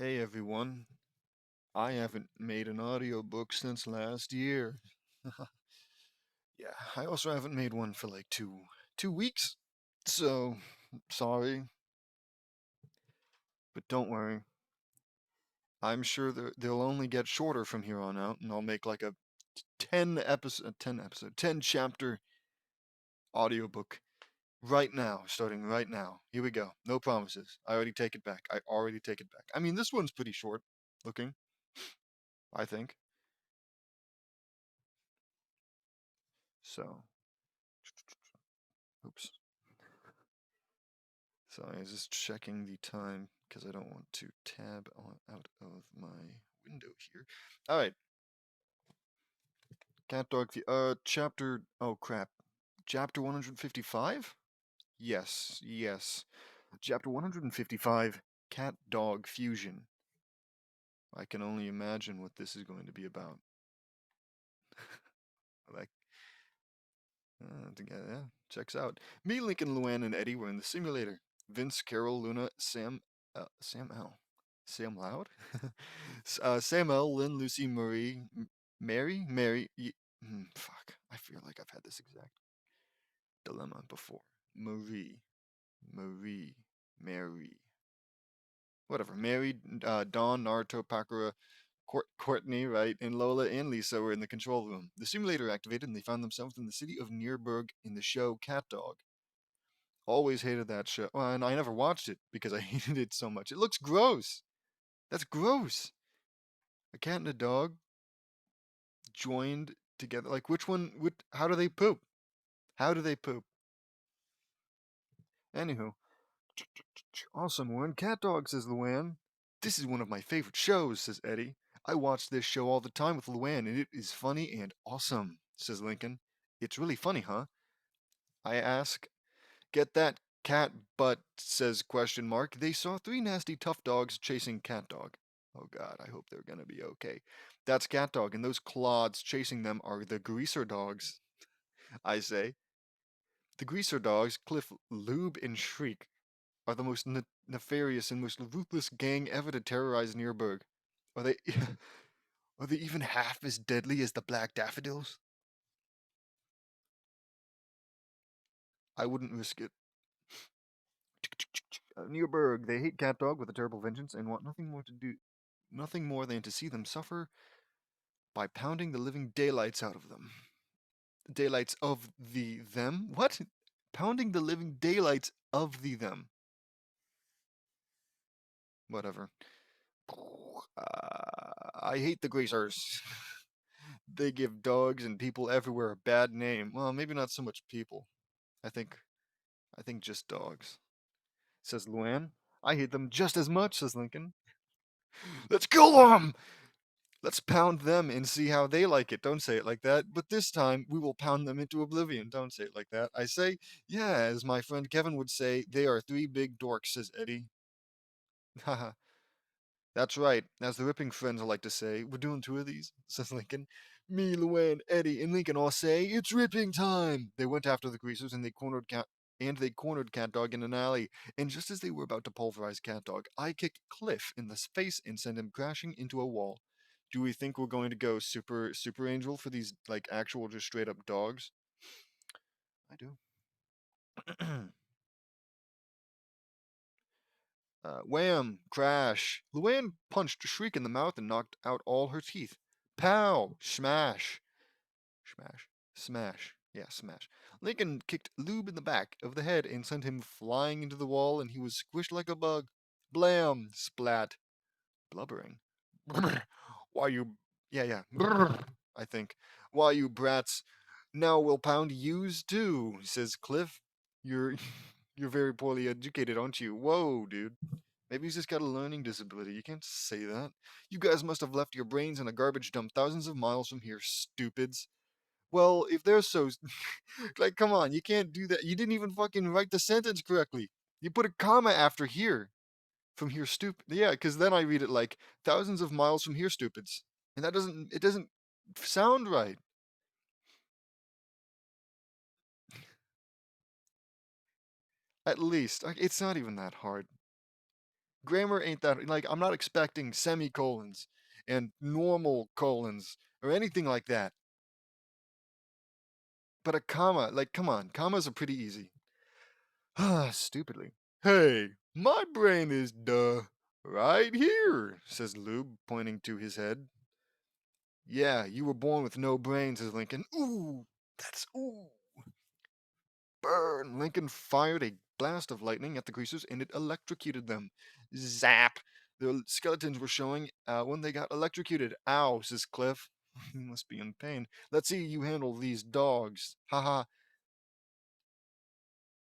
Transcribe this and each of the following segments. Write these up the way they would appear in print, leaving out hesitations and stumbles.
Hey everyone, I haven't made an audiobook since last year. Yeah, I also haven't made one for like two weeks. So, sorry, but don't worry. I'm sure they'll only get shorter from here on out, and I'll make like a 10 chapter audiobook right now, starting right now. Here we go. No promises. I already take it back. I already take it back. I mean, this one's pretty short looking, I think. So, oops. Sorry, I was just checking the time because I don't want to tab out of my window here. All right, Cat Dog. Chapter. Oh crap. Chapter 155. Yes, yes. Chapter 155. Cat Dog Fusion. I can only imagine what this is going to be about. Like, yeah, checks out. Me, Lincoln, Luann, and Eddie were in the simulator. Vince, Carol, Luna, Sam L. Sam Loud? Sam L, Lynn, Lucy, Mary. Fuck. I feel like I've had this exact dilemma before. Marie, Mary. Whatever. Mary, Dawn, Naruto, Pakura, Courtney, right, and Lola and Lisa were in the control room. The simulator activated and they found themselves in the city of Nuremberg in the show Cat Dog. Always hated that show. Well, and I never watched it because I hated it so much. It looks gross. That's gross. A cat and a dog joined together. Like, which one would, how do they poop? How do they poop? Anywho. Awesome one. Cat Dog, says Luann. This is one of my favorite shows, says Eddie. I watch this show all the time with Luann, and it is funny and awesome, says Lincoln. It's really funny, huh? I ask. Get that cat butt, says question mark. They saw three nasty tough dogs chasing Cat Dog. Oh god, I hope they're gonna be okay. That's Cat Dog, and those clods chasing them are the greaser dogs, I say. The greaser dogs, Cliff, Lube, and Shriek, are the most nefarious and most ruthless gang ever to terrorize Nuremberg. Are they are they even half as deadly as the Black Daffodils? I wouldn't risk it. Nuremberg, they hate Cat Dog with a terrible vengeance and want nothing more than to see them suffer by pounding the living daylights out of them. Daylights of them? What? Pounding the living daylights of them. Whatever. I hate the greasers. They give dogs and people everywhere a bad name. Well, maybe not so much people. I think just dogs. Says Luann. I hate them just as much, says Lincoln. Let's kill them! Let's pound them and see how they like it. Don't say it like that. But this time, we will pound them into oblivion. Don't say it like that. I say, yeah, as my friend Kevin would say, they are three big dorks, says Eddie. Haha. That's right. As the ripping friends like to say, we're doing two of these, says Lincoln. Me, Luann, Eddie, and Lincoln all say, it's ripping time! They went after the greasers and they cornered Cat Dog in an alley. And just as they were about to pulverize Cat Dog, I kicked Cliff in the face and sent him crashing into a wall. Do we think we're going to go super angel for these like actual just straight up dogs? I do. Wham! Crash! Luann punched Shriek in the mouth and knocked out all her teeth. Pow! Smash! Smash. Smash. Yeah, smash. Lincoln kicked Lube in the back of the head and sent him flying into the wall, and he was squished like a bug. Blam! Splat. Blubbering. Why you. Yeah, yeah. I think. Why you brats. Now we'll pound yous too, says Cliff. You're. You're very poorly educated, aren't you? Whoa, dude. Maybe he's just got a learning disability. You can't say that. You guys must have left your brains in a garbage dump thousands of miles from here, stupids. Well, if they're so like, come on, you can't do that. You didn't even fucking write the sentence correctly. You put a comma after here. From here, stupid. Yeah, because then I read it like thousands of miles from here, stupids, and that doesn't. It doesn't sound right. At least it's not even that hard. grammar ain't that, like, I'm not expecting semicolons and normal colons or anything like that. But a comma, like, come on, commas are pretty easy. Stupidly. Hey, my brain is right here, says Lube, pointing to his head. Yeah, you were born with no brain, says Lincoln. Ooh, that's ooh. Burn! Lincoln fired a blast of lightning at the greasers and it electrocuted them. Zap! The skeletons were showing when they got electrocuted. Ow, says Cliff. You must be in pain. Let's see you handle these dogs. Ha ha.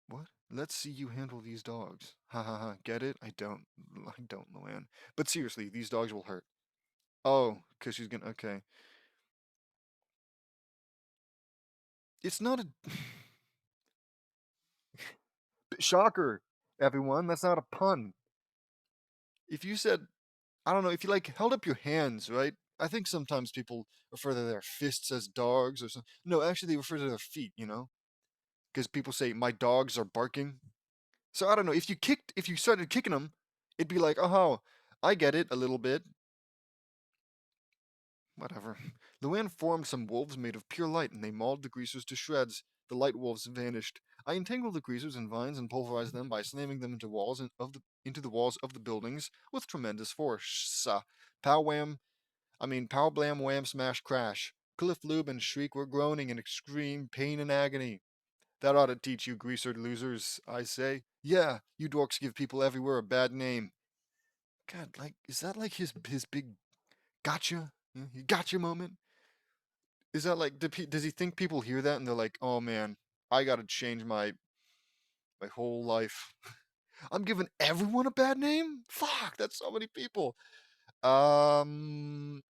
What? Let's see you handle these dogs. Ha ha ha. Get it? I don't. I don't, Luann. But seriously, these dogs will hurt. Oh, because she's gonna. Okay. It's not a. Shocker, everyone. That's not a pun. If you said, I don't know, if you like held up your hands, right? I think sometimes people refer to their fists as dogs or something. No, actually, they refer to their feet, because people say, my dogs are barking. So I don't know. If you started kicking them, it'd be like, oh, I get it a little bit. Whatever. Luann formed some wolves made of pure light, and they mauled the greasers to shreds. The light wolves vanished. I entangled the greasers in vines and pulverized them by slamming them into the walls of the buildings with tremendous force. Pow wham! Pow blam wham smash crash. Cliff Lube and Shriek were groaning in extreme pain and agony. That ought to teach you, greaser losers, I say. Yeah, you dorks give people everywhere a bad name. God, like, is that like his big gotcha? You gotcha moment? Is that like, does he think people hear that and they're like, oh man, I gotta change my whole life. I'm giving everyone a bad name? Fuck, that's so many people. Um,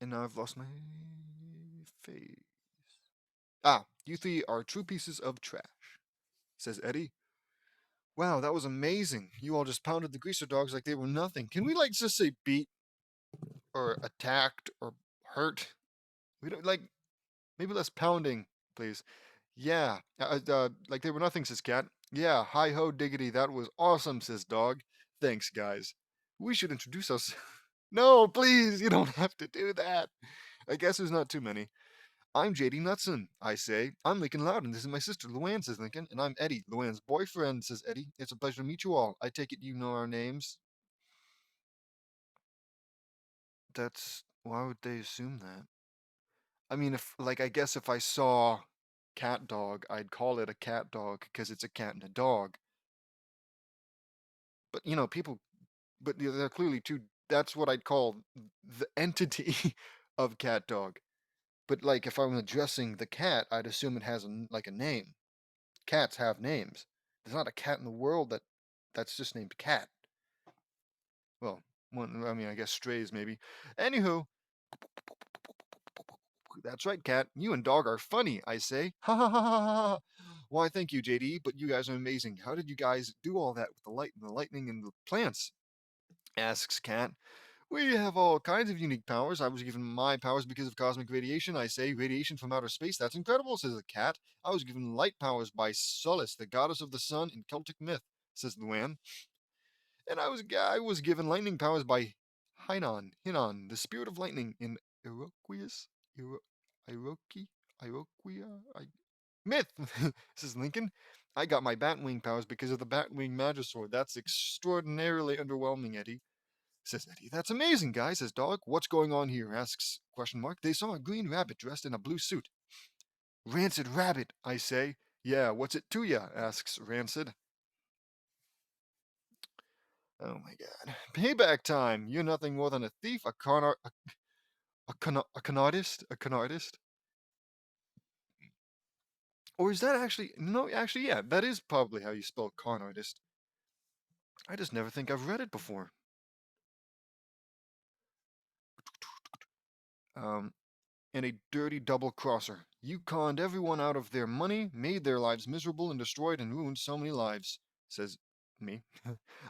and now I've lost my face. Ah, you three are true pieces of trash, says Eddie. Wow, that was amazing. You all just pounded the greaser dogs like they were nothing. Can we like just say beat or attacked or hurt? We don't like maybe less pounding, please. Yeah, like they were nothing, says Cat. Yeah, hi ho diggity, that was awesome, says Dog. Thanks, guys. We should introduce us. No, please, you don't have to do that. I guess there's not too many. I'm JD Knutson, I say. I'm Lincoln Loudon. This is my sister, Luann, says Lincoln. And I'm Eddie, Luann's boyfriend, says Eddie. It's a pleasure to meet you all. I take it you know our names. Why would they assume that? I guess if I saw cat dog, I'd call it a cat dog because it's a cat and a dog. But, they're clearly two. That's what I'd call the entity of cat dog. But, like, if I'm addressing the cat, I'd assume it has a name. Cats have names. There's not a cat in the world that's just named Cat. Well, I guess strays maybe. Anywho, that's right, Cat. You and Dog are funny, I say. Ha ha ha ha ha. Why, thank you, JD, but you guys are amazing. How did you guys do all that with the light and the lightning and the plants? Asks Cat. We have all kinds of unique powers. I was given my powers because of cosmic radiation. I say radiation from outer space. That's incredible, says the cat. I was given light powers by Solis, the goddess of the sun in Celtic myth, says Luann. And I was given lightning powers by Hinon, the spirit of lightning in Iroquois, Iroquois, Iroquois, myth, says Lincoln. I got my Batwing powers because of the Batwing Magisword. That's extraordinarily underwhelming, Eddie. Says Eddie. That's amazing, guys, says Dog. What's going on here? Asks question mark. They saw a green rabbit dressed in a blue suit. Rancid rabbit, I say. Yeah, what's it to ya? Asks Rancid. Oh my god. Payback time. You're nothing more than a thief, a con artist, a con artist. Or is that actually no, actually yeah, that is probably how you spell con artist. I just never think I've read it before. Um and a dirty double crosser. You conned everyone out of their money, made their lives miserable, and destroyed and ruined so many lives, says me.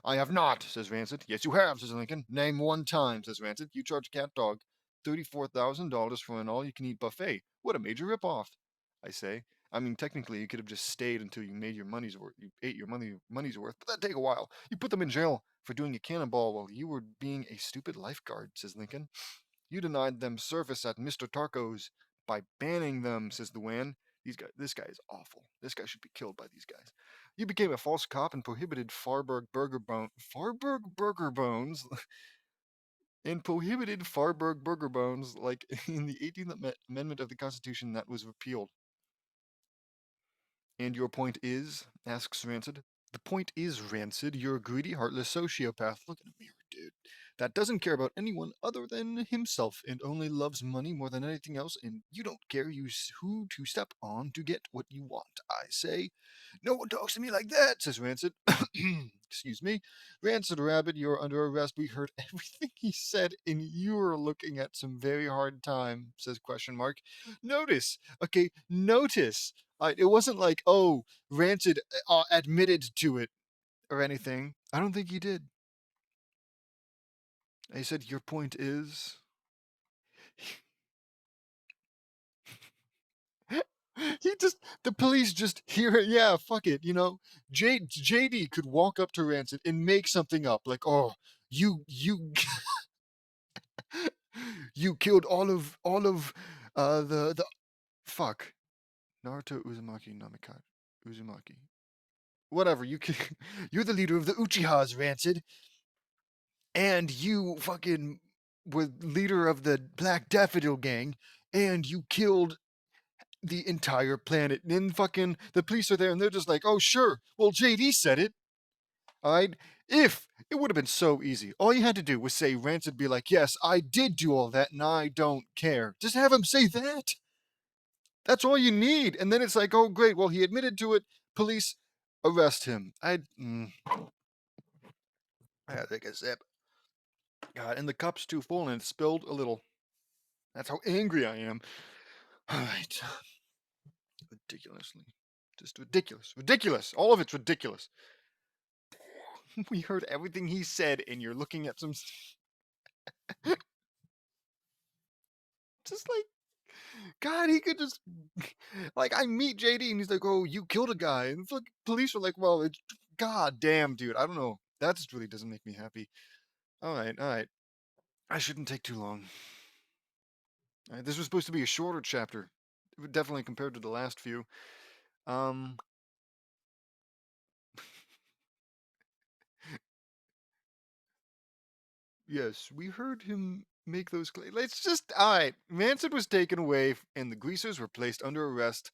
I have not, says Rancid. Yes, you have, says Lincoln. Name one time, says Rancid. You charge Cat Dog $34,000 for an all you can eat buffet. What a major ripoff, I say. I mean, technically, you could have just stayed until you made your money's worth. You ate your money's worth, but that'd take a while. You put them in jail for doing a cannonball while you were being a stupid lifeguard, says Lincoln. You denied them service at Mr. Tarko's by banning them, says Luann. This guy is awful. This guy should be killed by these guys. You became a false cop and prohibited Farberg Burger Bones and prohibited Farberg Burger Bones like in the 18th Amendment of the Constitution that was repealed. And your point is? Asks Rancid. The point is, Rancid, you're a greedy, heartless sociopath. Look in the mirror, dude. That doesn't care about anyone other than himself and only loves money more than anything else, and you don't care who to step on to get what you want, I say. No one talks to me like that, says Rancid. Excuse me. Rancid Rabbit, you're under arrest. We heard everything he said, and you're looking at some very hard time, says question mark. Notice. Okay, notice. It wasn't like, oh, Rancid admitted to it or anything. I don't think he did. He said, your point is. The police just hear it. Yeah, fuck it. JD could walk up to Rancid and make something up. Like, oh, you you killed all of the fuck. Naruto Uzumaki Namikaze. Uzumaki. Whatever, you're the leader of the Uchihas, Rancid. And you fucking were leader of the Black Daffodil Gang, and you killed the entire planet. And then fucking the police are there, and they're just like, oh, sure. Well, JD said it. All right? If it would have been so easy. All you had to do was say, Rancid be like, yes, I did do all that, and I don't care. Just have him say that. That's all you need. And then it's like, oh, great. Well, he admitted to it. Police arrest him. I gotta take a sip. God, and the cup's too full and it spilled a little. That's how angry I am. All right. Ridiculously. Just ridiculous. Ridiculous. All of it's ridiculous. We heard everything he said, and you're looking at some. Just like, God, he could just. Like, I meet JD, and he's like, oh, you killed a guy. And the police are like, well, it's. God damn, dude. I don't know. That just really doesn't make me happy. All right, all right. I shouldn't take too long. All right, this was supposed to be a shorter chapter, definitely compared to the last few. Yes, we heard him make those claims. Let's just. All right. Rancid was taken away, and the greasers were placed under arrest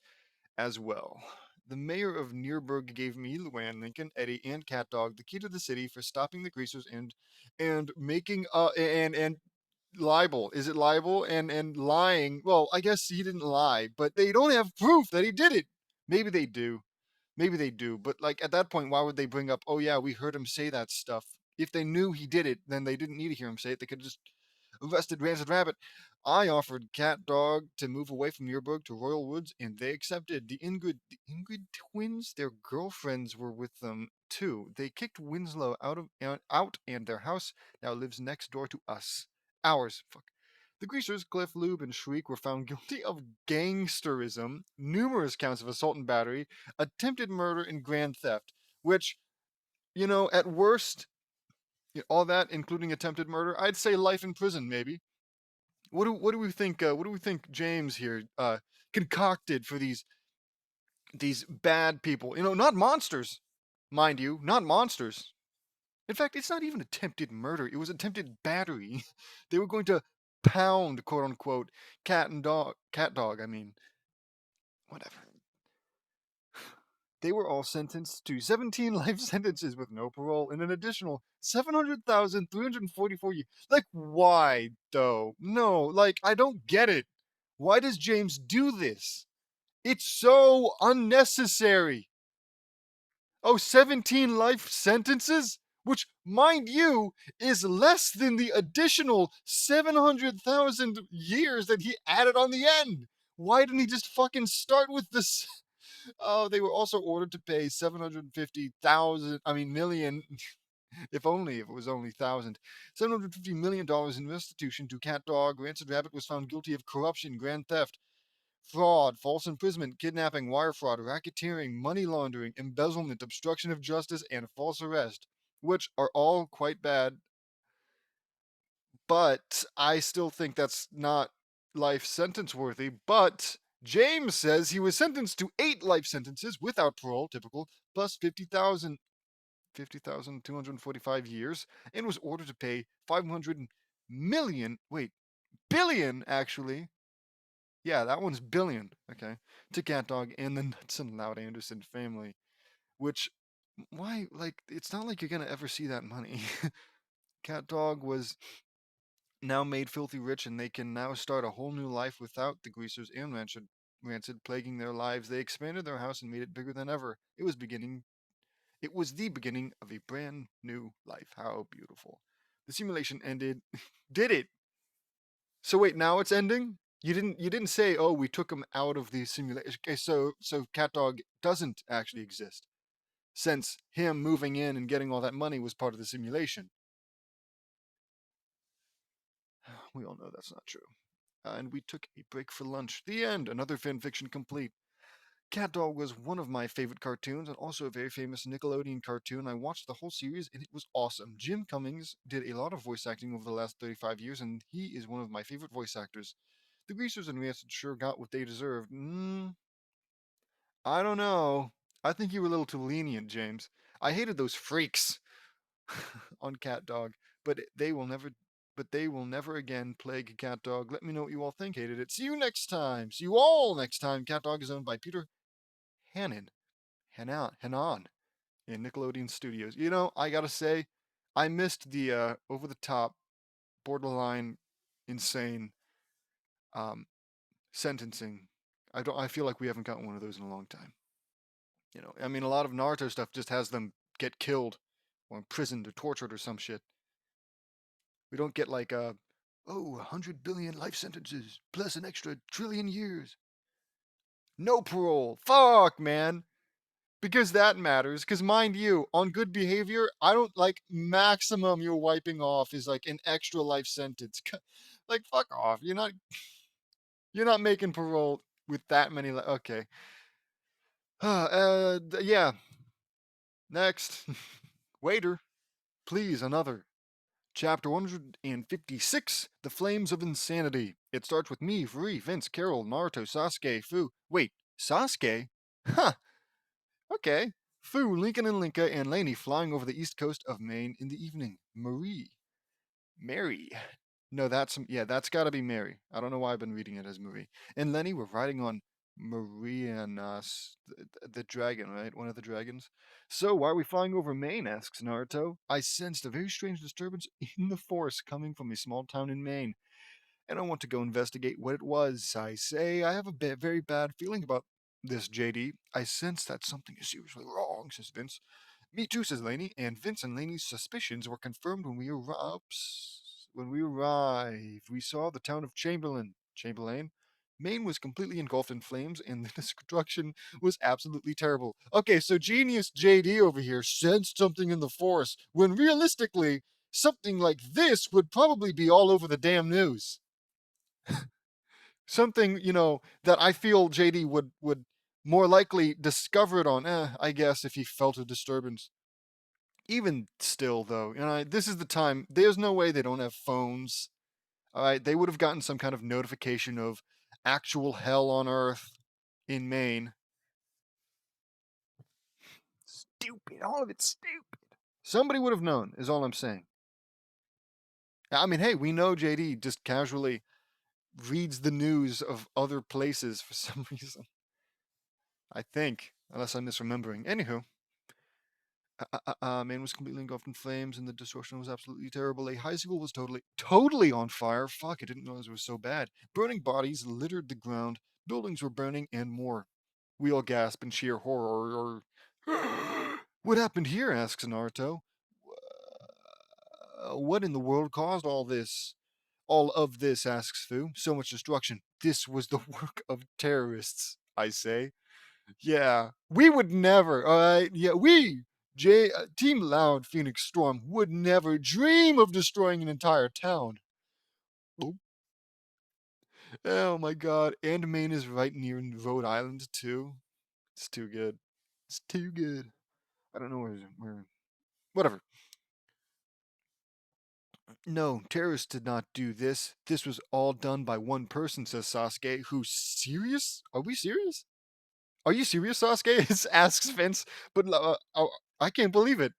as well. The mayor of Nuremberg gave me, Luann, Lincoln, Eddie, and CatDog the key to the city for stopping the greasers and making and libel. Is it libel and lying? Well, I guess he didn't lie, but they don't have proof that he did it. Maybe they do. Maybe they do, but like at that point, why would they bring up, oh yeah, we heard him say that stuff? If they knew he did it, then they didn't need to hear him say it. They could have just arrested Rancid Rabbit. I offered Cat Dog to move away from Nuremberg to Royal Woods, and they accepted. The Ingrid twins, their girlfriends were with them too. They kicked Winslow out, and their house now lives next door to us. Ours. Fuck. The Greasers, Cliff, Lube, and Shriek were found guilty of gangsterism, numerous counts of assault and battery, attempted murder, and grand theft, which, at worst, all that, including attempted murder, I'd say life in prison, maybe. What do we think? What do we think James here concocted for these bad people? Not monsters, mind you, not monsters. In fact, it's not even attempted murder. It was attempted battery. They were going to pound, quote unquote, cat dog. I mean, whatever. They were all sentenced to 17 life sentences with no parole and an additional 700,344 years. Like, why, though? No, like, I don't get it. Why does James do this? It's so unnecessary. Oh, 17 life sentences? Which, mind you, is less than the additional 700,000 years that he added on the end. Why didn't he just fucking start with this? Oh, they were also ordered to pay 750,000, I mean, million, if it was only thousand, $750 million in restitution to Cat Dog. Rancid Rabbit was found guilty of corruption, grand theft. fraud, false imprisonment, kidnapping, wire fraud, racketeering, money laundering, embezzlement, obstruction of justice, and false arrest, which are all quite bad, but I still think that's not life sentence worthy. But James says he was sentenced to 8 life sentences without parole, typical, plus 50,245 years, and was ordered to pay 500 million, wait, billion actually. Yeah, that one's billion, okay, to Cat Dog and the Nuts and Loud Anderson family, which, why, like, it's not like you're gonna ever see that money. Cat Dog was now made filthy rich, and they can now start a whole new life without the Greasers and Rancid plaguing their lives. They expanded their house and made it bigger than ever. It was the beginning of a brand new life. How beautiful. The simulation ended. Did it? So wait, now it's ending? You didn't say, "Oh, we took him out of the simulation." Okay, so Cat Dog doesn't actually exist, since him moving in and getting all that money was part of the simulation. We all know that's not true. And we took a break for lunch. The end. Another fanfiction complete. Cat Dog was one of my favorite cartoons and also a very famous Nickelodeon cartoon. I watched the whole series and it was awesome. Jim Cummings did a lot of voice acting over the last 35 years, and he is one of my favorite voice actors. The Greasers and Rancid sure got what they deserved. I don't know. I think you were a little too lenient, James. I hated those freaks on Cat Dog, but they will never again plague Cat Dog. Let me know what you all think. Hated it. See you next time. See you all next time. Cat Dog is owned by Peter Hannon. Hanan in Nickelodeon Studios. You know, I gotta say, I missed the over the top, borderline, insane um, sentencing. I feel like we haven't gotten one of those in a long time. You know, I mean, a lot of Naruto stuff just has them get killed, or imprisoned, or tortured, or some shit. We don't get like 100 billion life sentences plus an extra trillion years. No parole. Fuck, man. Because that matters. Because mind you, on good behavior, I don't like maximum you're wiping off is like an extra life sentence. Like fuck off. You're not making parole with that many. Okay. Yeah. Next. Waiter, please another. Chapter 156, The Flames of Insanity. It starts with me, Free, Vince, Carol, Naruto, Sasuke, Fu. Wait, Sasuke? Huh. Okay. Fu, Lincoln and Linka, and Lainey flying over the east coast of Maine in the evening. Mary. No, that's gotta be Mary. I don't know why I've been reading it as Marie. And Lenny were riding on Marianas, the dragon, right? One of the dragons. So why are we flying over Maine? Asks Naruto. I sensed a very strange disturbance in the force coming from a small town in Maine, and I want to go investigate what it was. I say I have a very bad feeling about this, JD. I sense that something is seriously wrong, says Vince. Me too, says Laney, and Vince and Laney's suspicions were confirmed when we arrived. We saw the town of Chamberlain. Maine was completely engulfed in flames, and the destruction was absolutely terrible. Okay, so genius JD over here sensed something in the force, when realistically, something like this would probably be all over the damn news. Something, that I feel JD would more likely discover it on, I guess, if he felt a disturbance. Even still, though, this is the time. There's no way they don't have phones. All right, they would have gotten some kind of notification of actual hell on earth in Maine. Stupid. All of it's stupid. Somebody would have known, is all I'm saying. I mean, hey, we know JD just casually reads the news of other places for some reason. I think, unless I'm misremembering. Anywho, Maine was completely engulfed in flames, and the destruction was absolutely terrible. A high school was totally on fire. Fuck, I didn't realize it was so bad. Burning bodies littered the ground. Buildings were burning, and more. We all gasp in sheer horror. What happened here? Asks Naruto. What in the world caused all this? All of this, asks Fu. So much destruction. This was the work of terrorists, I say. Yeah, we would never. All right, yeah, Team Loud Phoenix Storm would never dream of destroying an entire town. Oh my god. And Maine is right near Rhode Island too. It's too good. It's too good. I don't know where whatever. No, terrorists did not do this. This was all done by one person, says Sasuke. Who's serious? Are we serious? Are you serious, Sasuke? asks Vince. But I can't believe it.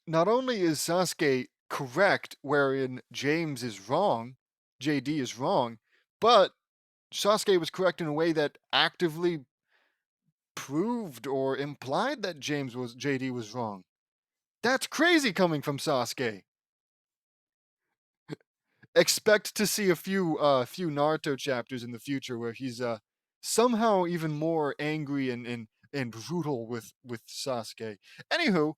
Not only is Sasuke correct, wherein James is wrong, JD is wrong, but Sasuke was correct in a way that actively proved or implied that JD was wrong. That's crazy coming from Sasuke. Expect to see a few Naruto chapters in the future where he's somehow even more angry and brutal with Sasuke. Anywho,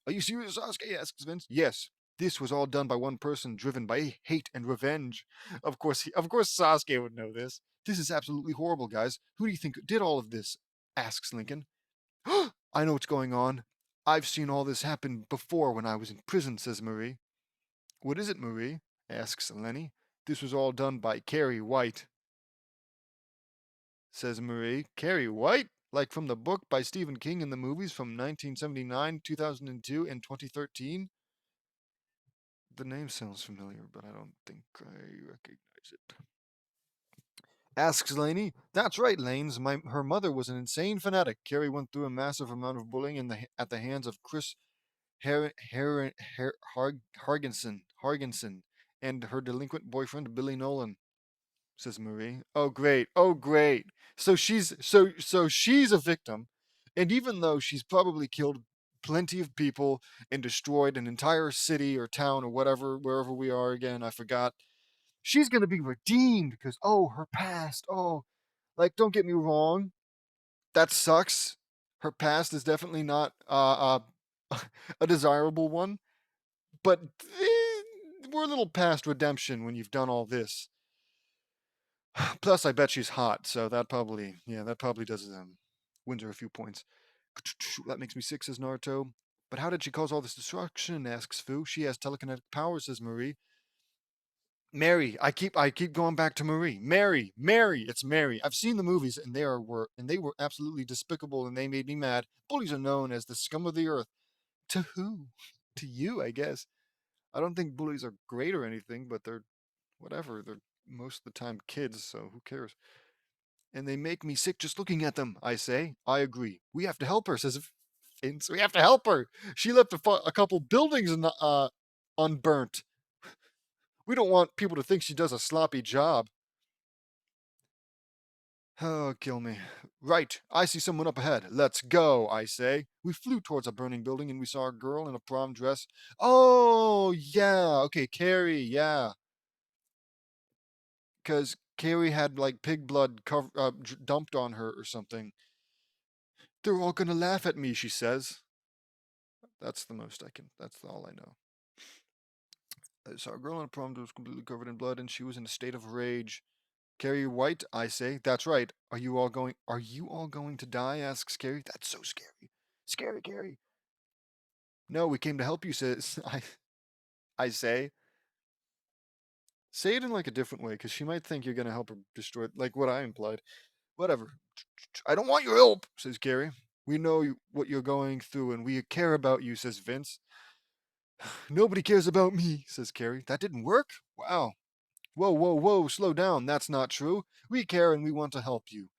are you serious, Sasuke? Asks Vince. Yes. This was all done by one person, driven by hate and revenge. Of course, Sasuke would know this. This is absolutely horrible, guys. Who do you think did all of this? Asks Lincoln. I know what's going on. I've seen all this happen before when I was in prison, says Marie. What is it, Marie? Asks Lenny. This was all done by Carrie White, says Marie. Carrie White? Like from the book by Stephen King and the movies from 1979, 2002, and 2013? The name sounds familiar, but I don't think I recognize it. Asks Laney. That's right, Lanes. Her mother was an insane fanatic. Carrie went through a massive amount of bullying at the hands of Chris Hargensen and her delinquent boyfriend Billy Nolan, says Marie. Oh great. Oh great. So she's a victim, and even though she's probably killed plenty of people and destroyed an entire city or town or whatever, wherever we are again, I forgot. She's gonna be redeemed because her past. Oh, like don't get me wrong, that sucks. Her past is definitely not a desirable one, but we're a little past redemption when you've done all this. Plus, I bet she's hot, so that probably does wins her a few points. That makes me sick, says Naruto. But how did she cause all this destruction? Asks Fu. She has telekinetic powers, says Marie. Mary, I keep going back to Marie. Mary, it's Mary. I've seen the movies, and they were absolutely despicable, and they made me mad. Bullies are known as the scum of the earth. To who? To you, I guess. I don't think bullies are great or anything, but they're whatever. They're most of the time kids, so who cares? And they make me sick just looking at them, I say. I agree. We have to help her, says Vince. We have to help her. She left a couple buildings unburnt. We don't want people to think she does a sloppy job. Oh, kill me. Right, I see someone up ahead. Let's go, I say. We flew towards a burning building and we saw a girl in a prom dress. Oh, yeah. Okay, Carrie, yeah. Because Carrie had like pig blood dumped on her or something. They're all gonna laugh at me, she says. That's the most I can. That's all I know. I saw a girl in a prom dress completely covered in blood and she was in a state of rage. Carrie White, I say. That's right. Are you all going to die? Asks Carrie. That's so scary. Scary, Carrie. No, we came to help you, says I say. Say it in like a different way, because she might think you're gonna help her destroy like what I implied. Whatever. I don't want your help, says Carrie. We know what you're going through and we care about you, says Vince. Nobody cares about me, says Carrie. That didn't work? Wow. Whoa, whoa, whoa, slow down. That's not true. We care and we want to help you.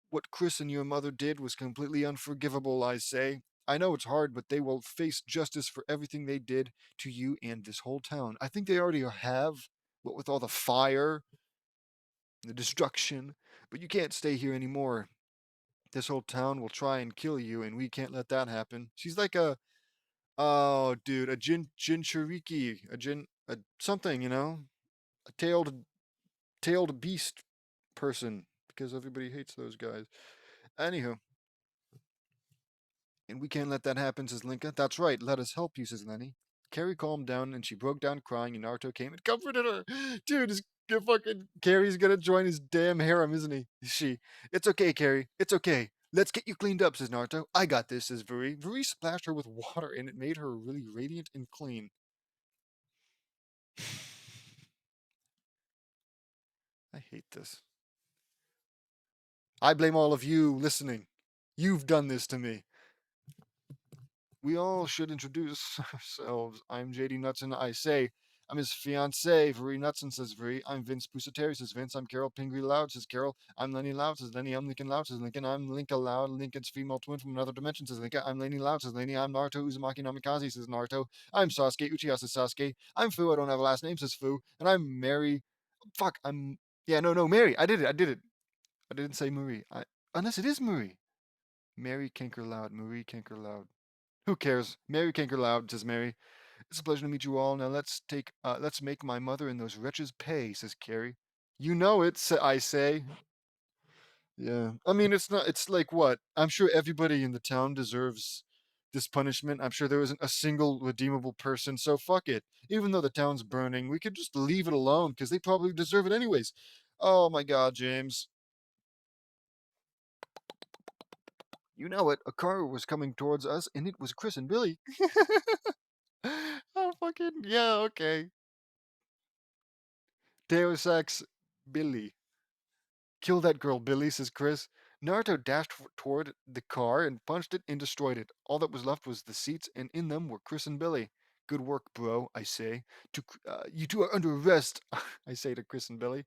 What Chris and your mother did was completely unforgivable, I say. I know it's hard, but they will face justice for everything they did to you and this whole town. I think they already have, what with all the fire, the destruction. But you can't stay here anymore. This whole town will try and kill you, and we can't let that happen. She's like oh, dude, a Jinchuriki, a something, a tailed beast person, because everybody hates those guys. Anywho, and we can't let that happen, says Linka. That's right, let us help you, says Lenny. Carrie calmed down and she broke down crying, and Naruto came and comforted her. Dude, fucking Carrie's gonna join his damn harem, isn't he? She. It's okay, Carrie. It's okay. Let's get you cleaned up, says Naruto. I got this, says Vuri. Vuri splashed her with water and it made her really radiant and clean. I hate this. I blame all of you listening. You've done this to me. We all should introduce ourselves. I'm JD Knutson. I say, I'm his fiance. Veri Knutson says Veri. I'm Vince Pusateri says Vince. I'm Carol Pingree Loud says Carol. I'm Lenny Loud says Lenny. I'm Lincoln Loud says Lincoln. I'm Linka Loud. Lincoln's female twin from another dimension says Linka. I'm Lenny Loud says Lenny. I'm Naruto Uzumaki Namikaze says Naruto. I'm Sasuke Uchiha says Sasuke. I'm Fu. I don't have a last name says Fu. And I'm Mary. Fuck. I'm no Mary. I did it. I didn't say Marie. Unless it is Marie. Mary Kinker Loud. Marie Kinker Loud. Who cares? Mary Kinker Loud says Mary. It's a pleasure to meet you all. Now let's make my mother and those wretches pay, says Carrie. You know it, I say. Yeah. I mean, it's not, it's like what? I'm sure everybody in the town deserves this punishment. I'm sure there isn't a single redeemable person, so fuck it. Even though the town's burning, we could just leave it alone because they probably deserve it anyways. Oh my god, James. You know it. A car was coming towards us, and it was Chris and Billy. Oh, fucking, yeah, okay. Deus Ex Billy. Kill that girl, Billy, says Chris. Naruto dashed toward the car and punched it and destroyed it. All that was left was the seats, and in them were Chris and Billy. Good work, bro, I say. You two are under arrest, I say to Chris and Billy.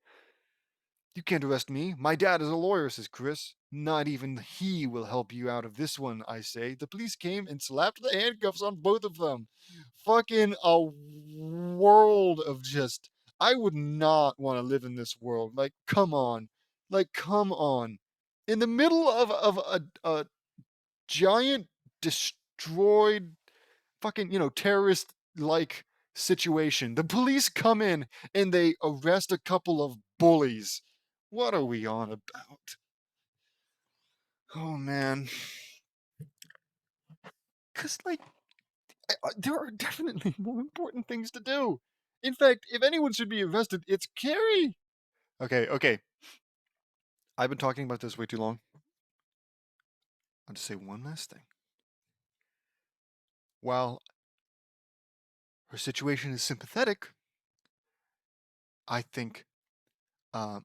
You can't arrest me. My dad is a lawyer, says Chris. Not even he will help you out of this one, I say. The police came and slapped the handcuffs on both of them. Fucking a world of just. I would not want to live in this world. Like, come on. Like, come on. In the middle of a giant, destroyed, fucking, terrorist like situation, the police come in and they arrest a couple of bullies. What are we on about? Oh man. Because, like, there are definitely more important things to do. In fact, if anyone should be arrested, it's Carrie. Okay. I've been talking about this way too long. I'll just say one last thing. While her situation is sympathetic, I think uh,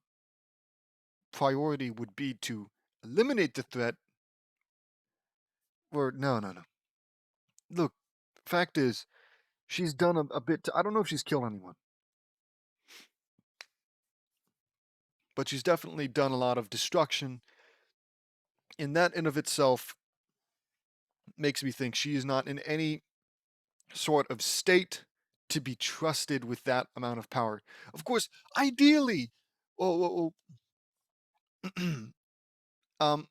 priority would be to eliminate the threat. Or, no. Look, fact is, she's done a bit. I don't know if she's killed anyone, but she's definitely done a lot of destruction. And that in of itself makes me think she is not in any sort of state to be trusted with that amount of power. Of course, ideally, oh, um,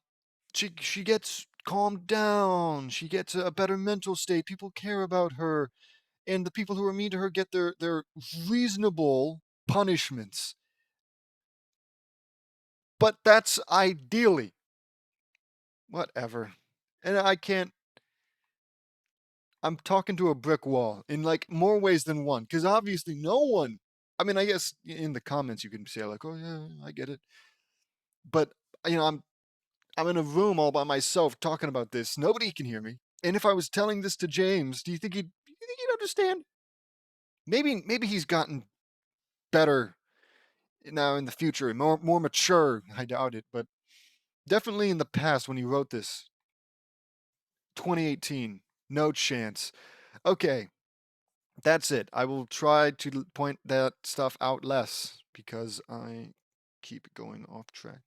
she gets calmed down. She gets a better mental state. People care about her, and the people who are mean to her get their reasonable punishments. But that's ideally. Whatever. And I can't. I'm talking to a brick wall in like more ways than one, because obviously no one. I mean, I guess in the comments you can say like, "Oh yeah, I get it," but I'm in a room all by myself talking about this. Nobody can hear me. And if I was telling this to James, do you think he'd understand? Maybe he's gotten better now in the future, more mature. I doubt it, but definitely in the past when he wrote this, 2018, no chance. Okay, that's it. I will try to point that stuff out less because I keep going off track.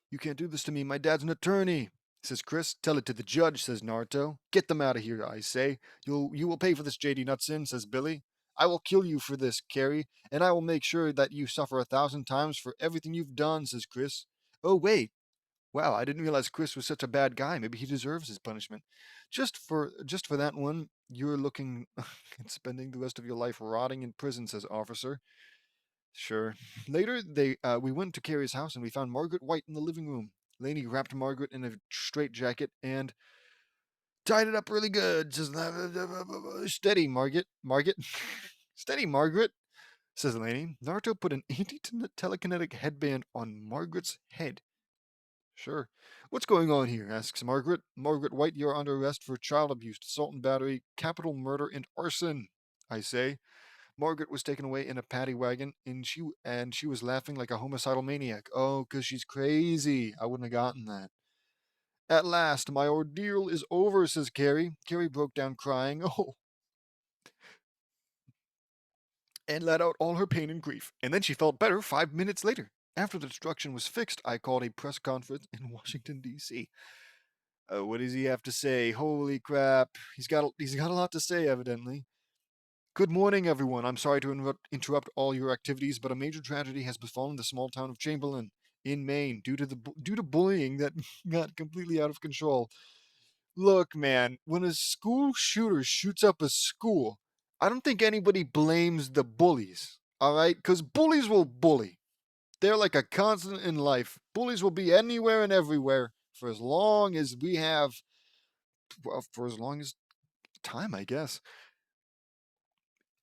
You can't do this to me. My dad's an attorney, says Chris. Tell it to the judge, says Naruto. Get them out of here, I say. You will pay for this, JD Nutson, says Billy. I will kill you for this, Carrie, and I will make sure that you suffer 1,000 times for everything you've done, says Chris. Oh, wait. Wow, I didn't realize Chris was such a bad guy. Maybe he deserves his punishment. Just for that one, you're looking at spending the rest of your life rotting in prison, says Officer. Sure. Later, we went to Carrie's house and we found Margaret White in the living room. Laney wrapped Margaret in a straitjacket and tied it up really good. Says, steady, Margaret. Steady, Margaret, says Laney. Naruto put an anti-telekinetic headband on Margaret's head. Sure. What's going on here? Asks Margaret. Margaret White, you're under arrest for child abuse, assault and battery, capital murder, and arson, I say. Margaret was taken away in a paddy wagon, and she was laughing like a homicidal maniac. Oh, 'cause she's crazy. I wouldn't have gotten that. At last, my ordeal is over, says Carrie. Carrie broke down crying, oh, and let out all her pain and grief. And then she felt better 5 minutes later. After the destruction was fixed, I called a press conference in Washington, D.C. What does he have to say? Holy crap. He's got a lot to say, evidently. Good morning, everyone. I'm sorry to interrupt all your activities, but a major tragedy has befallen the small town of Chamberlain in Maine due to bullying that got completely out of control. Look, man, when a school shooter shoots up a school, I don't think anybody blames the bullies, all right? Because bullies will bully. They're like a constant in life. Bullies will be anywhere and everywhere for as long as we have, well, for as long as time, I guess.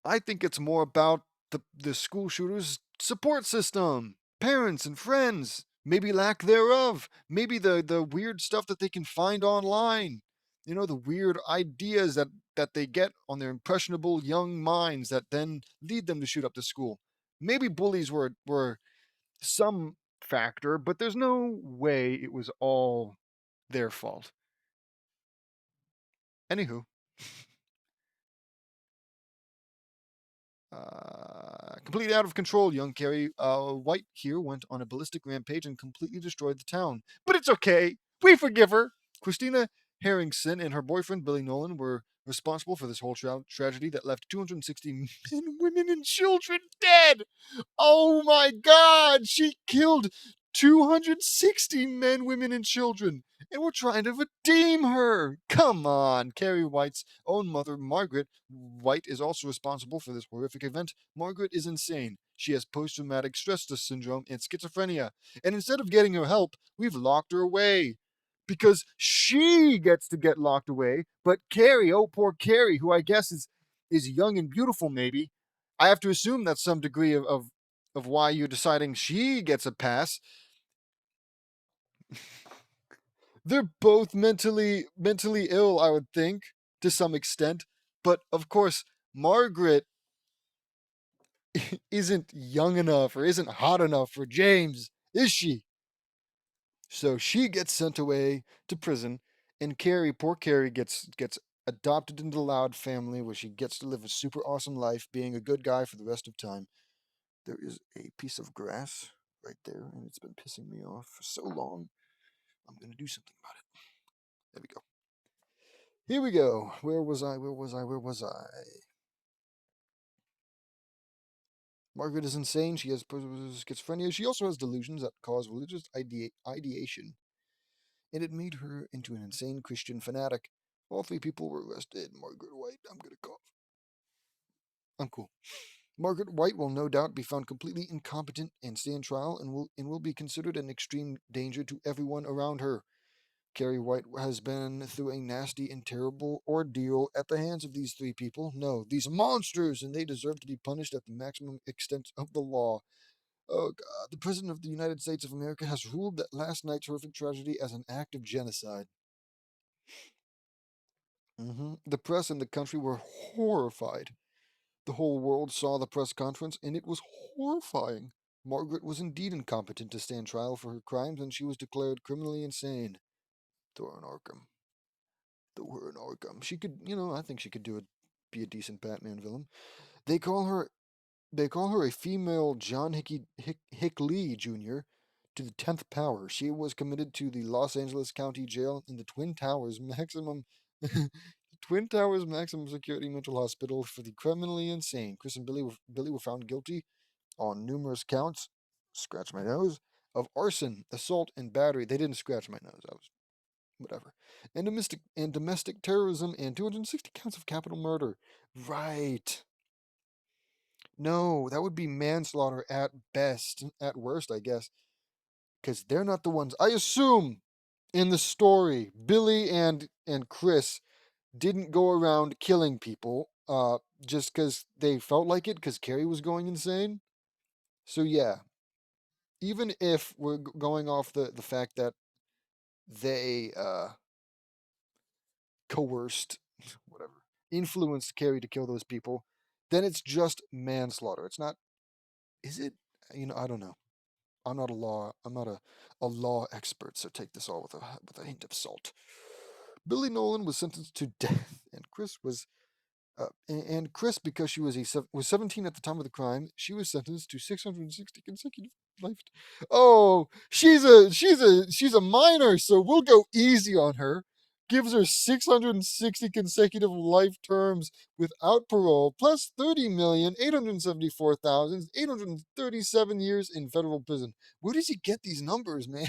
I think it's more about the school shooter's support system, parents and friends, maybe lack thereof, maybe the weird stuff that they can find online. You know, the weird ideas that they get on their impressionable young minds that then lead them to shoot up the school. Maybe bullies were some factor, but there's no way it was all their fault. Anywho, completely out of control, young Carrie White here went on a ballistic rampage and completely destroyed the town. But it's okay. We forgive her. Christina Harrington and her boyfriend, Billy Nolan, were responsible for this whole tragedy that left 260 men, women, and children dead. Oh my God! She killed 260 men, women, and children. And we're trying to redeem her. Come on. Carrie White's own mother, Margaret White, is also responsible for this horrific event. Margaret is insane. She has post traumatic stress syndrome and schizophrenia. And instead of getting her help, we've locked her away. Because she gets to get locked away, but Carrie, oh poor Carrie, who I guess is young and beautiful, maybe. I have to assume that's some degree of why you're deciding she gets a pass. They're both mentally ill, I would think, to some extent. But of course, Margaret isn't young enough or isn't hot enough for James, is she? So she gets sent away to prison, and Carrie, poor Carrie, gets adopted into the Loud family, where she gets to live a super awesome life, being a good guy for the rest of time. There is a piece of grass right there, and it's been pissing me off for so long. I'm gonna do something about it. There we go. Here we go. Where was I? Where was I? Where was I? Margaret is insane. She has schizophrenia. She also has delusions that cause religious ideation, and it made her into an insane Christian fanatic. All three people were arrested. Margaret White. I'm gonna cough. I'm cool. Margaret White will no doubt be found completely incompetent and stand trial, and will be considered an extreme danger to everyone around her. Carrie White has been through a nasty and terrible ordeal at the hands of these three people. No, these monsters, and they deserve to be punished at the maximum extent of the law. Oh God, the President of the United States of America has ruled that last night's horrific tragedy as an act of genocide. The press and the country were horrified. The whole world saw the press conference, and it was horrifying. Margaret was indeed incompetent to stand trial for her crimes, and she was declared criminally insane. Throw her in Arkham. Throw her in Arkham. She could, I think she could be a decent Batman villain. They call her, they call her a female John Hickley Jr. to the 10th power. She was committed to the Los Angeles County Jail in the Twin Towers Maximum Security Mental Hospital for the criminally insane. Chris and Billy were found guilty on numerous counts. Scratch my nose of arson, assault, and battery. They didn't scratch my nose. I was whatever. And domestic terrorism and 260 counts of capital murder. Right. No, that would be manslaughter at best. At worst, I guess. Because they're not the ones. I assume in the story, Billy and Chris didn't go around killing people just because they felt like it, because Carrie was going insane. So yeah, even if we're going off the fact that they coerced, whatever, influenced Carrie to kill those people, then it's just manslaughter. It's not, is it? I don't know. I'm not a law expert, so take this all with a hint of salt. Billy Nolan was sentenced to death, and Chris, because she was 17 at the time of the crime, she was sentenced to 660 consecutive life. Oh, she's a minor, so we'll go easy on her. Gives her 660 consecutive life terms without parole, plus 30,874,837 years in federal prison. Where does he get these numbers, man?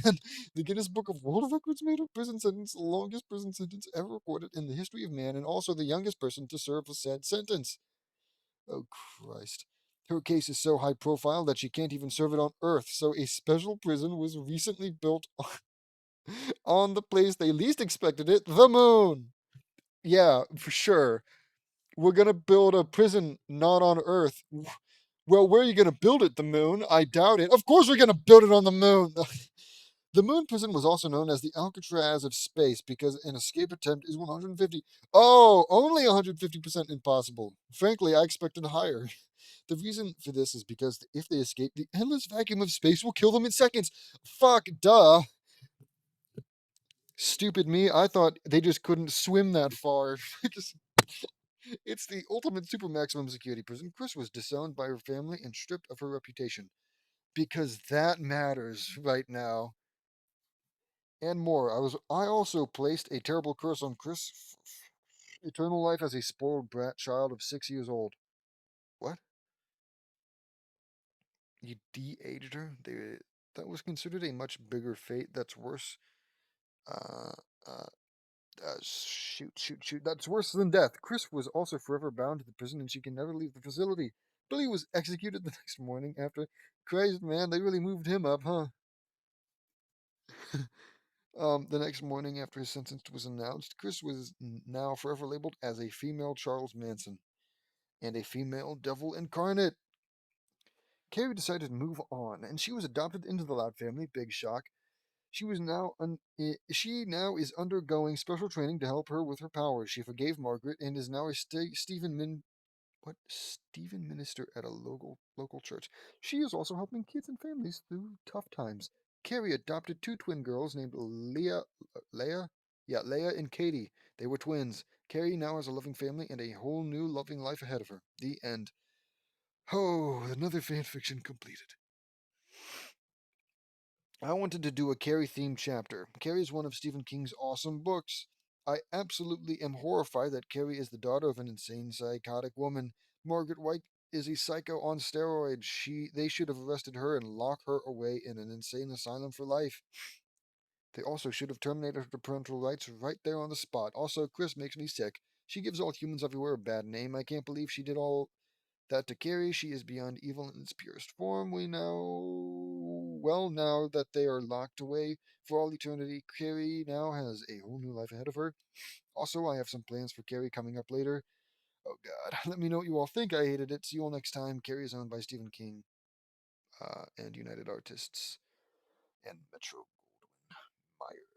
The Guinness Book of World Records made her prison sentence the longest prison sentence ever recorded in the history of man, and also the youngest person to serve a said sentence. Oh, Christ. Her case is so high profile that she can't even serve it on Earth, so a special prison was recently built on the place they least expected it, the moon. Yeah, for sure. We're gonna build a prison not on Earth. Well, where are you gonna build it? The moon? I doubt it. Of course we're gonna build it on the moon. The moon prison was also known as the Alcatraz of space because an escape attempt is 150. Oh, only 150% impossible. Frankly, I expected higher. The reason for this is because if they escape, the endless vacuum of space will kill them in seconds. Fuck, duh. Stupid me. I thought they just couldn't swim that far. It's the ultimate super maximum security prison. Chris was disowned by her family and stripped of her reputation. Because that matters right now. And more. I also placed a terrible curse on Chris. Eternal life as a spoiled brat child of 6 years old. What? You de-aged her? That was considered a much bigger fate. That's worse. Uh, uh, shoot. That's worse than death. Chris was also forever bound to the prison and she can never leave the facility. Billy was executed the next morning after. Christ, man, they really moved him up, huh? The next morning after his sentence was announced, Chris was now forever labeled as a female Charles Manson and a female devil incarnate. Carrie decided to move on, and she was adopted into the Loud family. Big shock. She now is undergoing special training to help her with her powers. She forgave Margaret and is now a Stephen minister at a local church. She is also helping kids and families through tough times. Carrie adopted two twin girls named Leah and Katie. They were twins. Carrie now has a loving family and a whole new loving life ahead of her. The end. Oh, another fanfiction completed. I wanted to do a Carrie themed chapter. Carrie is one of Stephen King's awesome books. I absolutely am horrified that Carrie is the daughter of an insane psychotic woman. Margaret White is a psycho on steroids. They should have arrested her and locked her away in an insane asylum for life. They also should have terminated her parental rights right there on the spot. Also, Chris makes me sick. She gives all humans everywhere a bad name. I can't believe she did all that to Carrie. She is beyond evil in its purest form. We know, well, now that they are locked away for all eternity, Carrie now has a whole new life ahead of her. Also, I have some plans for Carrie coming up later. Oh God, let me know what you all think. I hated it. See you all next time. Carrie is owned by Stephen King and United Artists and Metro Meyer.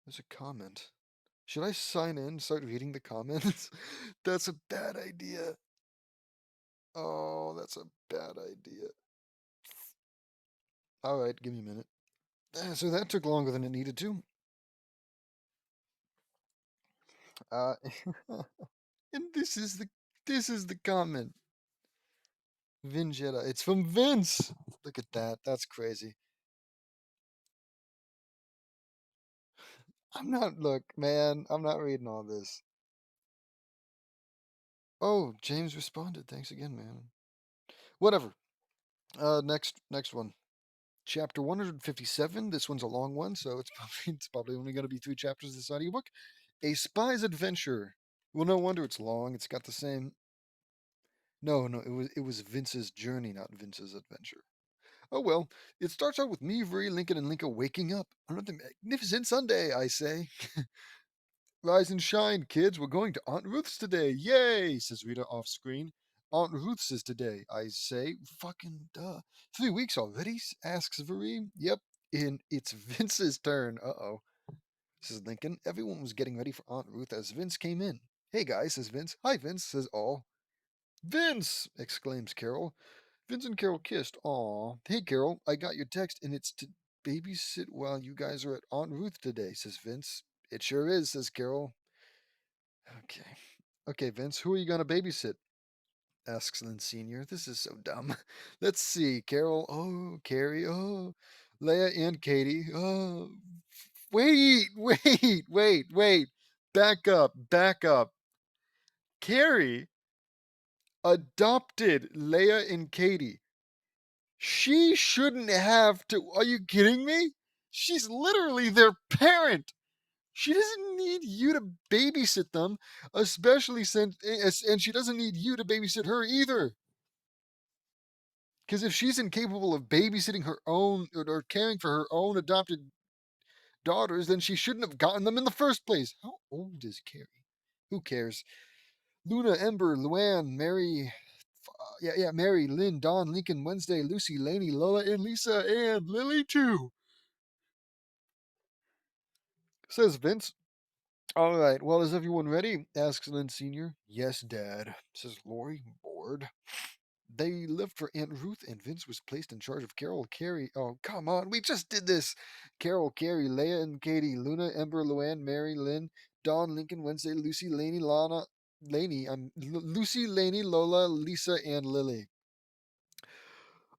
There's a comment. Should I sign in and start reading the comments? That's a bad idea. Oh, that's a bad idea. All right, give me a minute. So that took longer than it needed to. Uh, and this is the comment. Vinjetta. It's from Vince. Look at that. That's crazy. Look, man, I'm not reading all this. Oh, James responded. Thanks again, man. Whatever. Next one. Chapter 157. This one's a long one, so it's probably only going to be 3 chapters of this audiobook. A Spy's Adventure. Well, no wonder it's long. It's got the same. No, it was Vince's journey, not Vince's adventure. Oh well, it starts out with me, Vuri, Lincoln, and Linka waking up. Another magnificent Sunday, I say. Rise and shine, kids. We're going to Aunt Ruth's today. Yay, says Rita off screen. Aunt Ruth's is today, I say. Fucking duh. 3 weeks already? Asks Vuri. Yep, and it's Vince's turn. Uh oh. Says Lincoln. Everyone was getting ready for Aunt Ruth as Vince came in. Hey guys, says Vince. Hi Vince, says all. Vince! Exclaims Carol. Vince and Carol kissed. Aw. Hey Carol, I got your text and it's to babysit while you guys are at Aunt Ruth today, says Vince. It sure is, says Carol. Okay. Okay, Vince, who are you gonna babysit? Asks Lynn Sr. This is so dumb. Let's see. Carol. Oh, Carrie. Oh, Leia and Katie. Oh, wait. Back up. Back up. Carrie adopted Leia and Katie. She shouldn't have to. Are you kidding me? She's literally their parent. She doesn't need you to babysit them, especially since, and she doesn't need you to babysit her either. Because if she's incapable of babysitting her own or caring for her own adopted daughters, then she shouldn't have gotten them in the first place. How old is Carrie? Who cares? Luna, Ember, Luann, Mary, Mary, Lynn, Dawn, Lincoln, Wednesday, Lucy, Lainey, Lola, and Lisa, and Lily too. Says Vince. All right. Well, is everyone ready? Asks Lynn Sr. Yes, Dad. Says Lori, bored. They left for Aunt Ruth, and Vince was placed in charge of Carol, Carrie. Oh, come on, we just did this. Carol, Carrie, Leia, and Katie, Luna, Ember, Luann, Mary, Lynn, Dawn, Lincoln, Wednesday, Lucy, Laney, Lana, Lucy, Laney, Lola, Lisa, and Lily.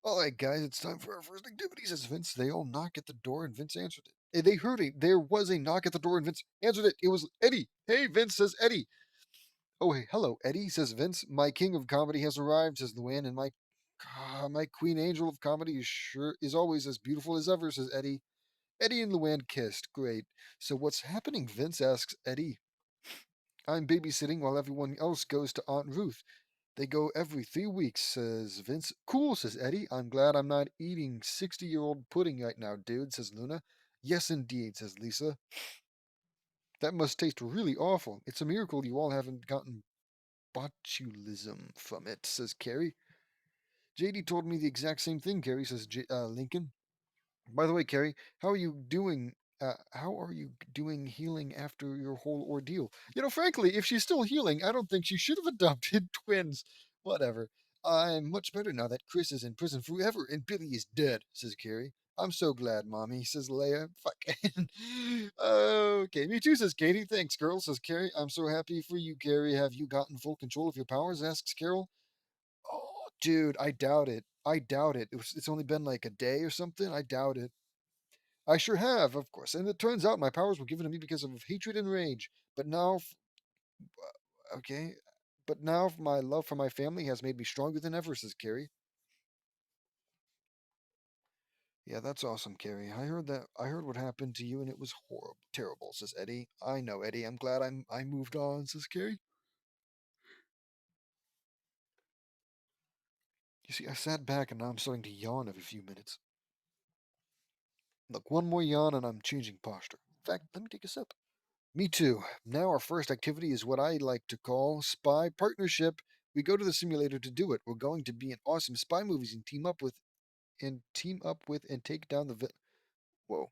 All right, guys, it's time for our first activity, says Vince. They all knock at the door, and Vince answered it. They heard it. There was a knock at the door, and Vince answered it. It was Eddie. Hey, Vince, says Eddie. Oh, hey, hello, Eddie, says Vince. My king of comedy has arrived, says Luann, and my queen angel of comedy is always as beautiful as ever, says Eddie. Eddie and Luann kissed. Great. So what's happening, Vince, asks Eddie. I'm babysitting while everyone else goes to Aunt Ruth. They go every 3 weeks, says Vince. Cool, says Eddie. I'm glad I'm not eating 60-year-old pudding right now, dude, says Luna. Yes, indeed, says Lisa. That must taste really awful. It's a miracle you all haven't gotten botulism from it, says Carrie. JD told me the exact same thing, Carrie, says Lincoln. By the way, Carrie, how are you doing? How are you doing healing after your whole ordeal? Frankly, if she's still healing, I don't think she should have adopted twins. Whatever. I'm much better now that Chris is in prison forever and Billy is dead, says Carrie. I'm so glad, Mommy, says Leia. Fuck. Okay, me too, says Katie. Thanks, girl, says Carrie. I'm so happy for you, Carrie. Have you gotten full control of your powers? Asks Carol. Oh, dude, I doubt it. I doubt it. It's only been like a day or something. I doubt it. I sure have, of course. And it turns out my powers were given to me because of hatred and rage. But now, okay. But now my love for my family has made me stronger than ever, says Carrie. Yeah, that's awesome, Carrie. I heard what happened to you and it was horrible, terrible, says Eddie. I know, Eddie. I'm glad I moved on, says Carrie. You see, I sat back and now I'm starting to yawn every few minutes. Look, one more yawn and I'm changing posture. In fact, let me take a sip. Me too. Now our first activity is what I like to call spy partnership. We go to the simulator to do it. We're going to be in awesome spy movies and take down the whoa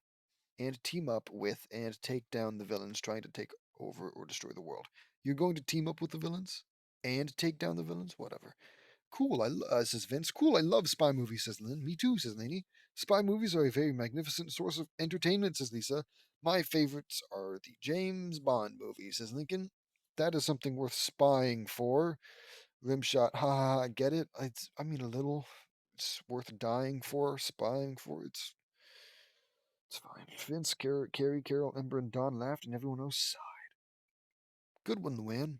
and team up with and take down the villains trying to take over or destroy the world. You're going to team up with the villains and take down the villains. Whatever. Cool, says Vince. Cool, I love spy movies, says Lynn. Me too, says Lainey. Spy movies are a very magnificent source of entertainment, says Lisa. My favorites are the James Bond movies, says Lincoln. That is something worth spying for. Rimshot, ha ha, I get it. I mean, a little. It's worth dying for, spying for. It's fine. Vince, Carrie, Carol, Ember, and Don laughed, and everyone else sighed. Good one, Luann,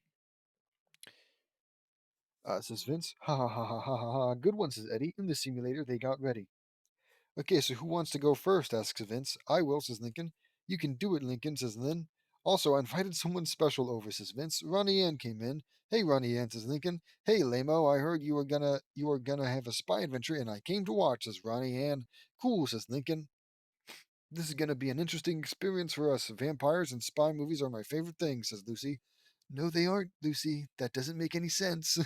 says Vince. Ha ha ha ha ha ha ha. Good one, says Eddie. In the simulator, they got ready. Okay, so who wants to go first? Asks Vince. I will, says Lincoln. You can do it, Lincoln, says Lynn. Also, I invited someone special over, says Vince. Ronnie Ann came in. Hey, Ronnie Ann, says Lincoln. Hey, Lamo, I heard you were gonna have a spy adventure, and I came to watch, says Ronnie Ann. Cool, says Lincoln. This is gonna be an interesting experience for us. Vampires and spy movies are my favorite things, says Lucy. No, they aren't, Lucy. That doesn't make any sense.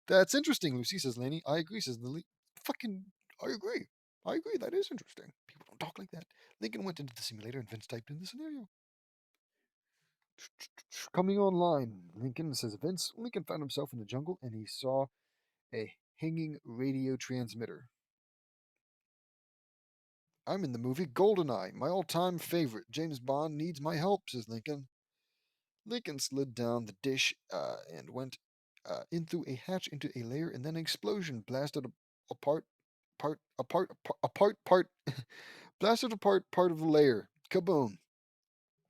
That's interesting, Lucy, says Laney. I agree, says Lily. Fucking, I agree. I agree, that is interesting. People don't talk like that. Lincoln went into the simulator and Vince typed in the scenario. Coming online, Lincoln, says Vince. Lincoln found himself in the jungle and he saw a hanging radio transmitter. I'm in the movie Goldeneye, my all-time favorite. James Bond needs my help, says Lincoln. Lincoln slid down the dish and went in through a hatch into a layer, and then an explosion blasted apart, part, blasted apart part of the layer. Kaboom!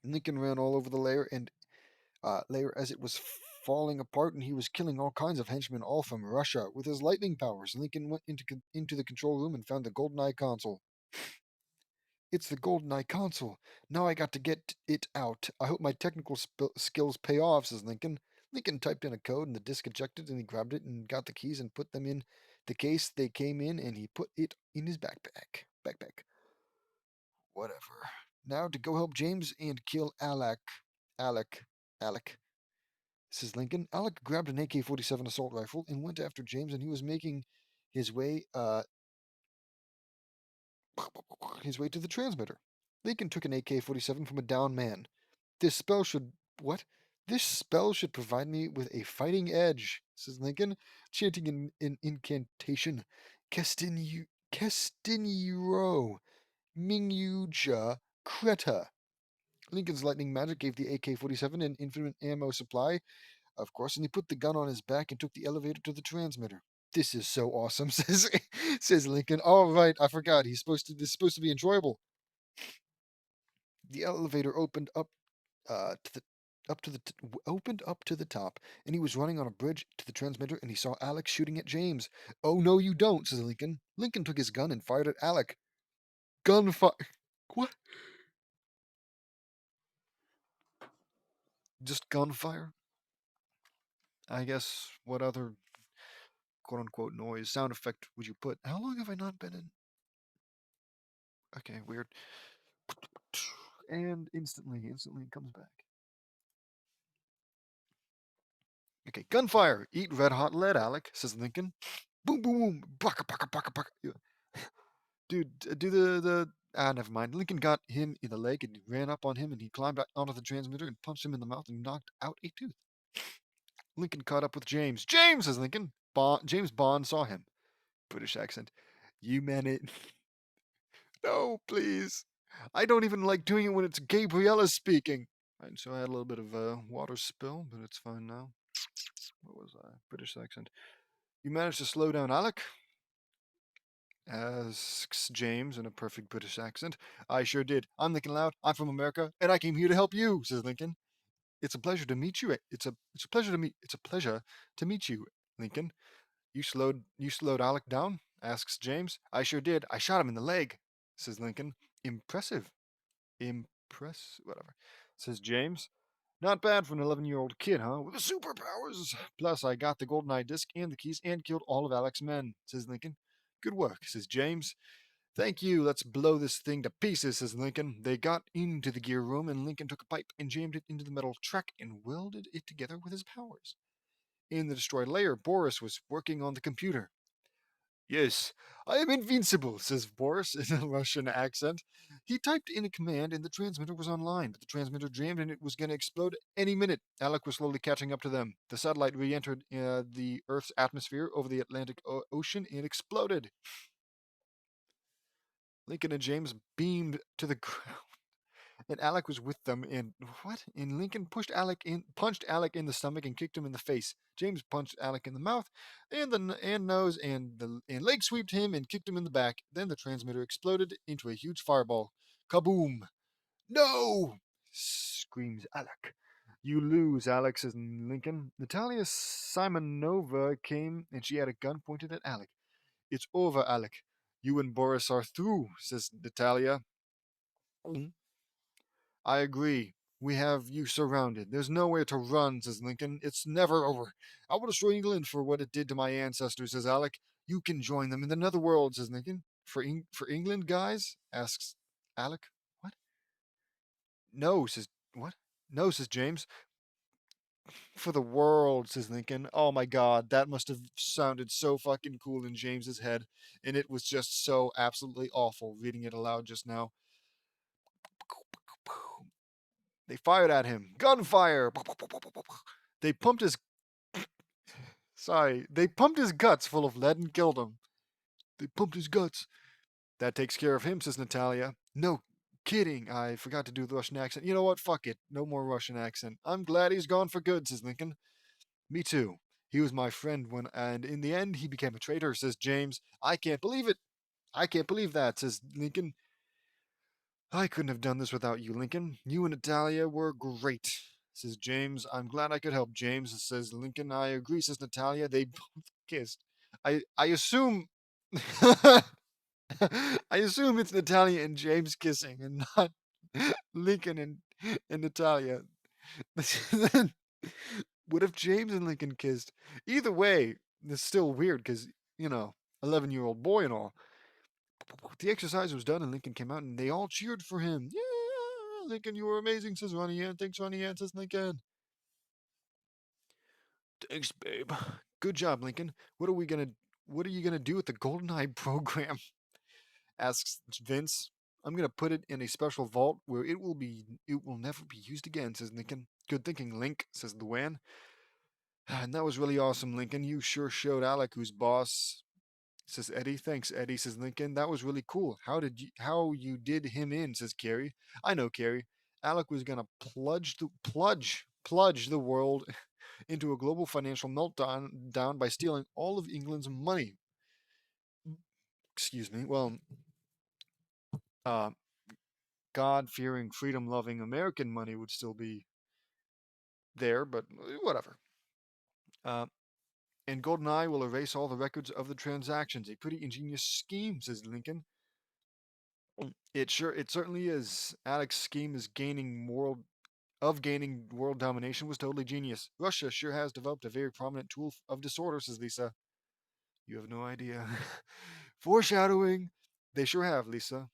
Lincoln ran all over the layer as it was falling apart, and he was killing all kinds of henchmen, all from Russia. With his lightning powers, Lincoln went into the control room and found the GoldenEye console. It's the GoldenEye console. Now I got to get it out. I hope my technical skills pay off, says Lincoln. Lincoln typed in a code and the disk ejected, and he grabbed it and got the keys and put them in the case they came in, and he put it in his backpack. Whatever. Now to go help James and kill Alec. Alec, says Lincoln. Alec grabbed an AK-47 assault rifle and went after James, and he was making his way to the transmitter. Lincoln took an AK-47 from a downed man. This spell should what? This spell should provide me with a fighting edge, says Lincoln, chanting an incantation. Kestiniro, Mingyuja, Kreta. Lincoln's lightning magic gave the AK-47 an infinite ammo supply, of course, and he put the gun on his back and took the elevator to the transmitter. This is so awesome, says Lincoln. Oh right, I forgot. This is supposed to be enjoyable. The elevator opened up opened up to the top, and he was running on a bridge to the transmitter, and he saw Alec shooting at James. Oh no, you don't, says Lincoln. Lincoln took his gun and fired at Alec. Gunfire. What? Just gunfire? I guess what other quote unquote noise sound effect would you put? How long have I not been in? Okay, weird. And instantly it comes back. Okay, gunfire. Eat red hot lead, Alec, says Lincoln. Boom, boom, boom. Baka, baka, baka, baka. Dude, do the. Never mind. Lincoln got him in the leg and he ran up on him and he climbed onto the transmitter and punched him in the mouth and knocked out a tooth. Lincoln caught up with James. James, says Lincoln. James Bond saw him. British accent. You meant it. No, please. I don't even like doing it when it's Gabriella speaking. Right, so I had a little bit of a water spill, but it's fine now. What was I? British accent. You managed to slow down Alec? Asks James in a perfect British accent. I sure did. I'm Lincoln Loud. I'm from America, and I came here to help you, says Lincoln. It's a pleasure to meet you. It's a pleasure to meet you, Lincoln. You slowed Alec down? Asks James. I sure did. I shot him in the leg, says Lincoln. Impressive. Whatever, says James. Not bad for an 11-year-old kid, huh? With the superpowers. Plus, I got the GoldenEye disc and the keys and killed all of Alec's men, says Lincoln. Good work, says James. Thank you. Let's blow this thing to pieces, says Lincoln. They got into the gear room, and Lincoln took a pipe and jammed it into the metal track and welded it together with his powers. In the destroyed layer, Boris was working on the computer. Yes, I am invincible, says Boris in a Russian accent. He typed in a command and the transmitter was online, but the transmitter jammed and it was going to explode any minute. Alec was slowly catching up to them. The satellite re entered the Earth's atmosphere over the Atlantic Ocean and exploded. Lincoln and James beamed to the ground. And Alec was with them, and what? And Lincoln punched Alec in the stomach and kicked him in the face. James punched Alec in the mouth and the nose, and leg sweeped him and kicked him in the back. Then the transmitter exploded into a huge fireball. Kaboom! No! Screams Alec. You lose, Alec, says Lincoln. Natalia Simonova came, and she had a gun pointed at Alec. It's over, Alec. You and Boris are through, says Natalia. I agree. We have you surrounded. There's nowhere to run, says Lincoln. It's never over. I will destroy England for what it did to my ancestors, says Alec. You can join them in the netherworld, says Lincoln. For England, guys? Asks Alec. What? No, says what? No, says James. For the world, says Lincoln. Oh my god, that must have sounded so fucking cool in James's head. And it was just so absolutely awful reading it aloud just now. They fired at him. Gunfire! They pumped his they pumped his guts full of lead and killed him. They pumped his guts. That takes care of him, says Natalia. No kidding. I forgot to do the Russian accent. You know what? Fuck it. No more Russian accent. I'm glad he's gone for good, says Lincoln. Me too. He was my friend when, and in the end, he became a traitor, says James. I can't believe it. I can't believe that, says Lincoln. I couldn't have done this without you, Lincoln. You and Natalia were great, says James. I'm glad I could help, James, says Lincoln. I agree, says Natalia. They both kissed. I assume I assume it's Natalia and James kissing and not Lincoln and Natalia. What if James and Lincoln kissed? Either way, it's still weird because, 11-year-old boy and all. The exercise was done and Lincoln came out and they all cheered for him. Yeah, Lincoln, you were amazing, says Ronnie Ann. Thanks, Ronnie Ann, says Lincoln. Thanks, babe. Good job, Lincoln. What are you gonna do with the GoldenEye program? Asks Vince. I'm gonna put it in a special vault where it will never be used again, says Lincoln. Good thinking, Link, says Luann. And that was really awesome, Lincoln. You sure showed Alec who's boss, says Eddie. Thanks, Eddie, says Lincoln. That was really cool. How you did him in, says Carrie. I know, Carrie. Alec was gonna plunge the world into a global financial meltdown by stealing all of England's money. Excuse me. Well, uh, God-fearing, freedom-loving American money would still be there, but whatever. Uh, and GoldenEye will erase all the records of the transactions. A pretty ingenious scheme, says Lincoln. It certainly is. Alec's scheme gaining world domination was totally genius. Russia sure has developed a very prominent tool of disorder, says Lisa. You have no idea. Foreshadowing. They sure have, Lisa.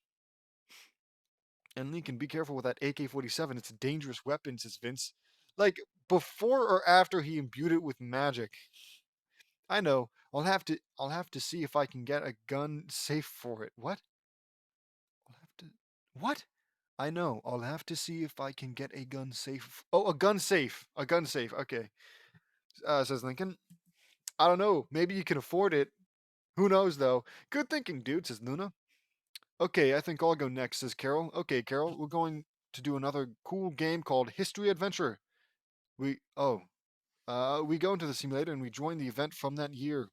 And Lincoln, be careful with that AK-47. It's a dangerous weapon, says Vince. Like, before or after he imbued it with magic? I know. I'll have to see if I can get a gun safe for it. What? I'll have to What? I know. I'll have to see if I can get a gun safe. Oh, a gun safe. A gun safe. Okay. Says Lincoln. I don't know. Maybe you can afford it. Who knows though? Good thinking, dude, says Luna. Okay, I think I'll go next, says Carol. Okay, Carol, we're going to do another cool game called History Adventure. We go into the simulator and we join the event from that year.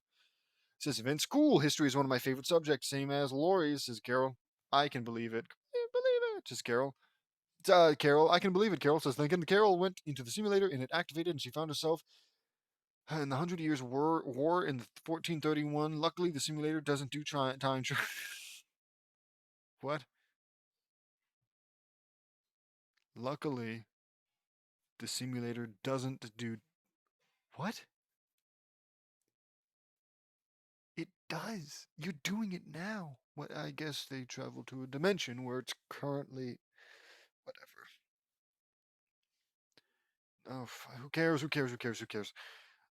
Says Vince. Cool. History is one of my favorite subjects, same as Laurie's, says Carol. I can believe it. I believe it, says Carol. Carol, I can believe it, Carol, says Lincoln. Carol went into the simulator and it activated and she found herself in the Hundred Years' War in 1431. Luckily, the simulator doesn't do time travel. What? Luckily, the simulator doesn't do. What? It does. You're doing it now. What? I guess they travel to a dimension where it's currently. Whatever. Oh, who cares? Who cares? Who cares? Who cares?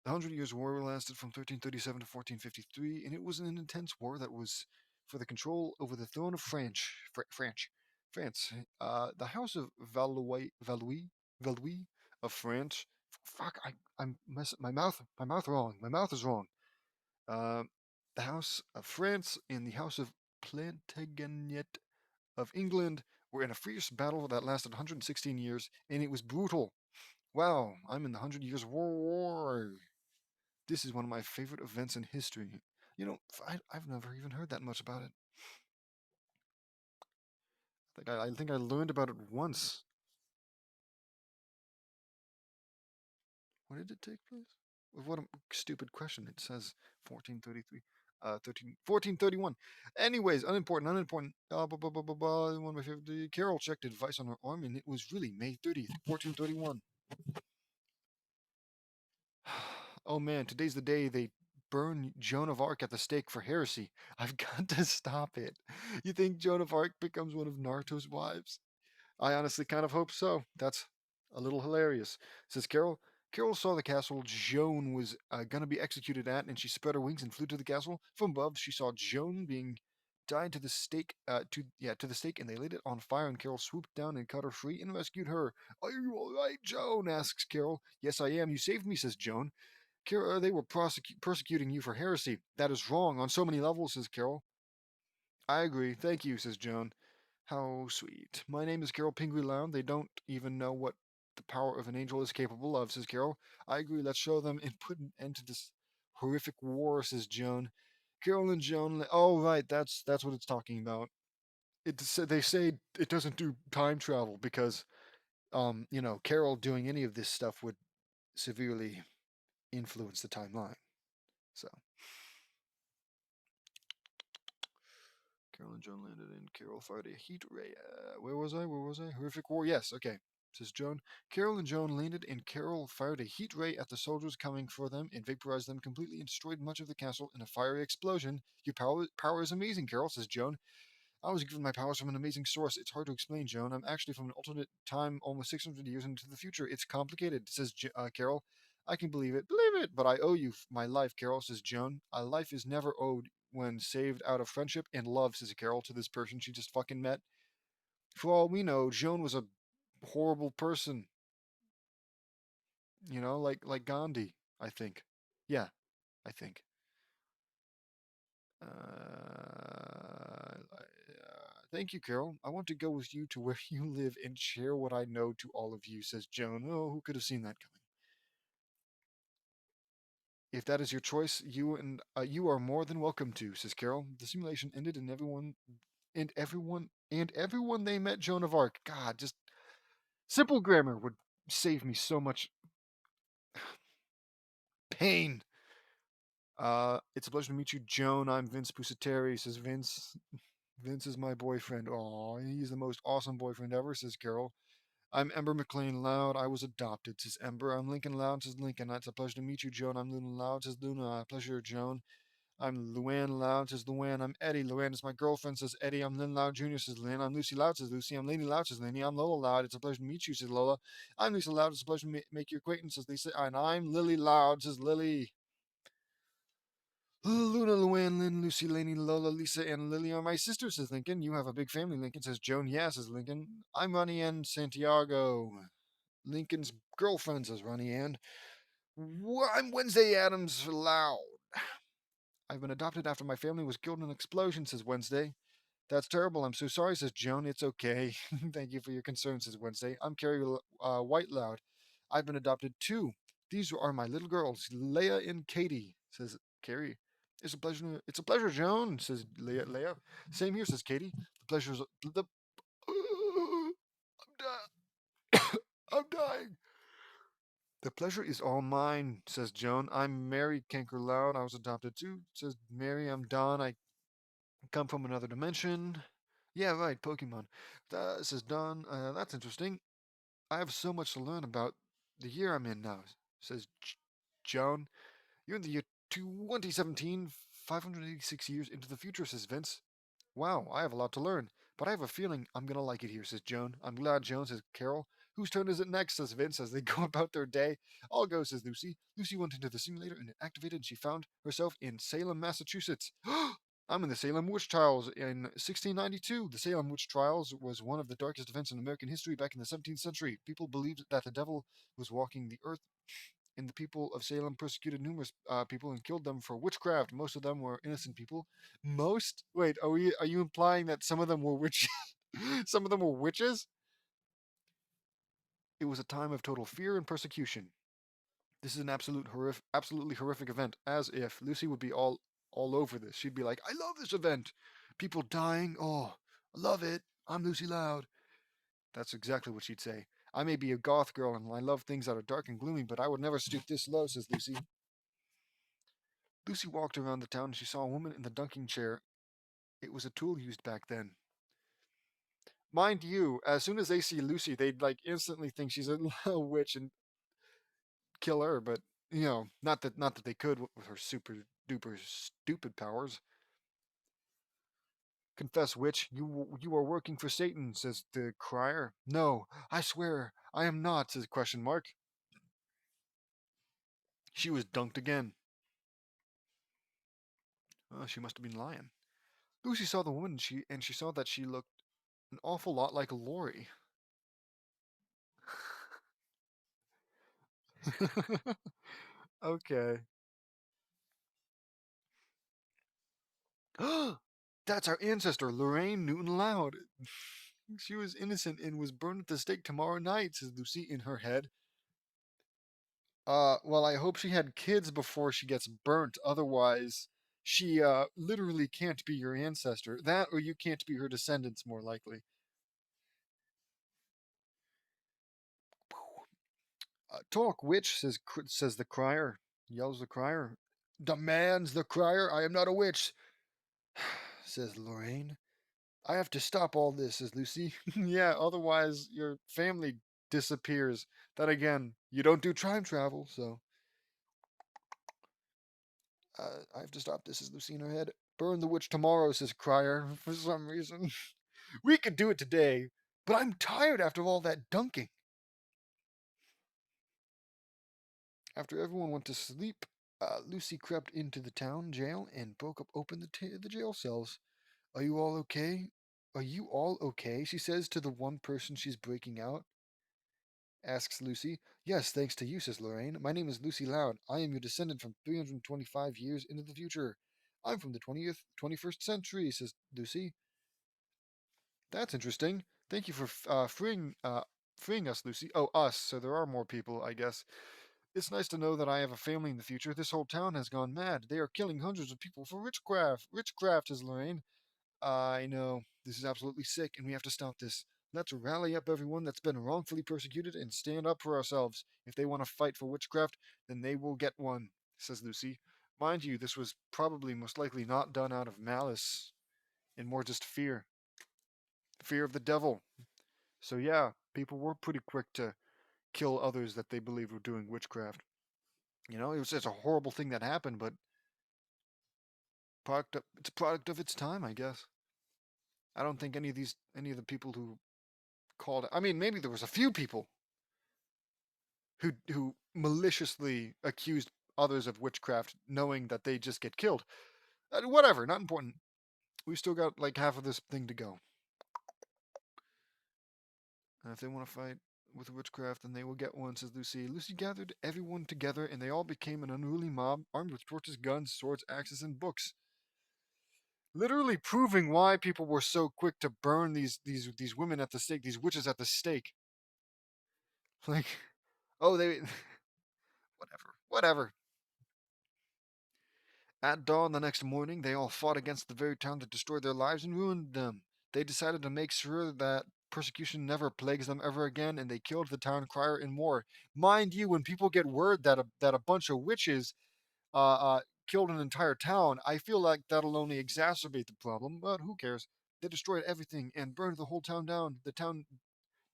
The Hundred Years' War lasted from 1337 to 1453, and it was an intense war that was for the control over the throne of France. The House of Valois of France. Fuck, my mouth wrong. My mouth is wrong. Uh, the House of France and the House of Plantagenet of England were in a fierce battle that lasted 116 years, and it was brutal. Wow, I'm in the Hundred Years' War. This is one of my favorite events in history. I've never even heard that much about it. I think I learned about it once. When did it take place? What a stupid question. It says 1433. 1431. Anyways, unimportant. One of my favorite. Carol checked advice on her arm, and it was really May 30th, 1431. Oh man, today's the day they burn Joan of Arc at the stake for heresy. I've got to stop it. You think Joan of Arc becomes one of Naruto's wives? I honestly kind of hope so. That's a little hilarious. Says Carol. Carol saw the castle Joan was going to be executed at, and she spread her wings and flew to the castle. From above, she saw Joan being tied to the stake, to the stake, and they lit it on fire. And Carol swooped down and cut her free and rescued her. Are you all right, Joan? Asks Carol. Yes, I am. You saved me, says Joan. Carol, they were persecuting you for heresy. That is wrong on so many levels, says Carol. I agree. Thank you, says Joan. How sweet. My name is Carol Pingree Loud. They don't even know what the power of an angel is capable of, says Carol. I agree. Let's show them and put an end to this horrific war, says Joan. Carol and Joan. Oh, right. That's what it's talking about. They say it doesn't do time travel because, Carol doing any of this stuff would severely influence the timeline. So. Carol and Joan landed in Carol fired a heat ray. Where was I? Horrific war. Yes. Okay. Says Joan. Carol and Joan landed and Carol fired a heat ray at the soldiers coming for them and vaporized them completely and destroyed much of the castle in a fiery explosion. Your power is amazing, Carol, says Joan. I was given my powers from an amazing source. It's hard to explain, Joan. I'm actually from an alternate time almost 600 years into the future. It's complicated, says Carol. I can believe it. Believe it, but I owe you my life, Carol, says Joan. A life is never owed when saved out of friendship and love, says Carol to this person she just fucking met. For all we know, Joan was a horrible person. Like Gandhi, I think. Yeah, I think. Thank you, Carol. I want to go with you to where you live and share what I know to all of you, says Joan. Oh, who could have seen that coming? If that is your choice, you are more than welcome to, says Carol. The simulation ended, and everyone they met Joan of Arc. God, just simple grammar would save me so much pain. It's a pleasure to meet you, Joan. I'm Vince Pusateri, says Vince. Vince is my boyfriend. Aw, he's the most awesome boyfriend ever, says Carol. I'm Ember McLean Loud. I was adopted, says Ember. I'm Lincoln Loud, says Lincoln. It's a pleasure to meet you, Joan. I'm Luna Loud, says Luna. Pleasure, Joan. I'm Luann Loud, says Luann. I'm Eddie. Luann is my girlfriend, says Eddie. I'm Lynn Loud Jr., says Lynn. I'm Lucy Loud, says Lucy. I'm Laney Loud, says Laney. I'm Lola Loud. It's a pleasure to meet you, says Lola. I'm Lisa Loud. It's a pleasure to make your acquaintance, says Lisa. And I'm Lily Loud, says Lily. Luna, Luann, Lynn, Lucy, Laney, Lola, Lisa, and Lily are my sisters, says Lincoln. You have a big family, Lincoln, says Joan. Yeah, says Lincoln. I'm Ronnie Ann Santiago. Lincoln's girlfriend, says Ronnie Ann. I'm Wednesday Adams Loud. I've been adopted after my family was killed in an explosion, says Wednesday. That's terrible. I'm so sorry, says Joan. It's okay. Thank you for your concern, says Wednesday. I'm Carrie White Loud. I've been adopted too. These are my little girls, Leah and Katie, says Carrie. It's a pleasure. It's a pleasure, Joan, says Leah. Same here, says Katie. The pleasure's the. I'm dying. The pleasure is all mine, says Joan. I'm Mary Canker Loud. I was adopted too, says Mary. I'm Don. I come from another dimension. Yeah, right, Pokemon. Says Don. That's interesting. I have so much to learn about the year I'm in now, says Joan. You're in the year 2017, 586 years into the future, says Vince. Wow, I have a lot to learn, but I have a feeling I'm going to like it here, says Joan. I'm glad, Joan, says Carol. Whose turn is it next, says Vince, as they go about their day. I'll go, says Lucy. Lucy went into the simulator and it activated, and she found herself in Salem, Massachusetts. I'm in the Salem Witch Trials in 1692. The Salem Witch Trials was one of the darkest events in American history back in the 17th century. People believed that the devil was walking the earth, and the people of Salem persecuted numerous people and killed them for witchcraft. Most of them were innocent people. Most? Wait, are you implying that some of them were witches? Some of them were witches? It was a time of total fear and persecution. This is an absolutely horrific event. As if Lucy would be all over this. She'd be like, "I love this event. People dying. Oh, I love it. I'm Lucy Loud." That's exactly what she'd say. I may be a goth girl and I love things that are dark and gloomy, but I would never stoop this low, says Lucy. Lucy walked around the town and she saw a woman in the dunking chair. It was a tool used back then. Mind you, as soon as they see Lucy, they'd like instantly think she's a witch and kill her, but not that they could with her super duper stupid powers. Confess, witch, you are working for Satan, says the crier. No, I swear, I am not, says question mark. She was dunked again. Oh, she must have been lying. Lucy saw the woman and she saw that she looked an awful lot like Lori. Okay. That's our ancestor, Lorraine Newton Loud. She was innocent and was burned at the stake tomorrow night, says Lucy in her head. Well, I hope she had kids before she gets burnt. Otherwise, she literally can't be your ancestor. That, or you can't be her descendants, more likely. Talk, witch, says the crier. Yells the crier. Demands the crier. I am not a witch, says Lorraine. I have to stop all this, says Lucy. Yeah, otherwise your family disappears. Then again, you don't do time travel, so I have to stop this, says Lucy in her head. Burn the witch tomorrow, says Crier, for some reason. We could do it today, but I'm tired after all that dunking. After everyone went to sleep, Lucy crept into the town jail and broke open the jail cells. Are you all okay? Are you all okay? She says to the one person she's breaking out. Asks Lucy. Yes, thanks to you, says Lorraine. My name is Lucy Loud. I am your descendant from 325 years into the future. I'm from the 21st century, says Lucy. That's interesting. Thank you for freeing us, Lucy. Oh, us. So there are more people, I guess. It's nice to know that I have a family in the future. This whole town has gone mad. They are killing hundreds of people for witchcraft. Witchcraft, says Lorraine. I know. This is absolutely sick, and we have to stop this. Let's rally up everyone that's been wrongfully persecuted and stand up for ourselves. If they want to fight for witchcraft, then they will get one, says Lucy. Mind you, this was probably most likely not done out of malice and more just fear. Fear of the devil. So, yeah, people were pretty quick to kill others that they believed were doing witchcraft. You know, it was just a horrible thing that happened, but it's a product of its time, I guess. I don't think any of the people who called. I mean, maybe there was a few people who maliciously accused others of witchcraft, knowing that they just get killed. Whatever, not important. We still got like half of this thing to go. And if they want to fight with witchcraft, then they will get one, says Lucy. Lucy gathered everyone together, and they all became an unruly mob, armed with torches, guns, swords, axes, and books. Literally proving why people were so quick to burn these women at the stake, these witches at the stake. Like, oh, they whatever. At dawn the next morning, they all fought against the very town that destroyed their lives and ruined them. They decided to make sure that persecution never plagues them ever again, and they killed the town crier and more. Mind you, when people get word that a bunch of witches killed an entire town, I feel like that'll only exacerbate the problem. But who cares? They destroyed everything and burned the whole town down. The town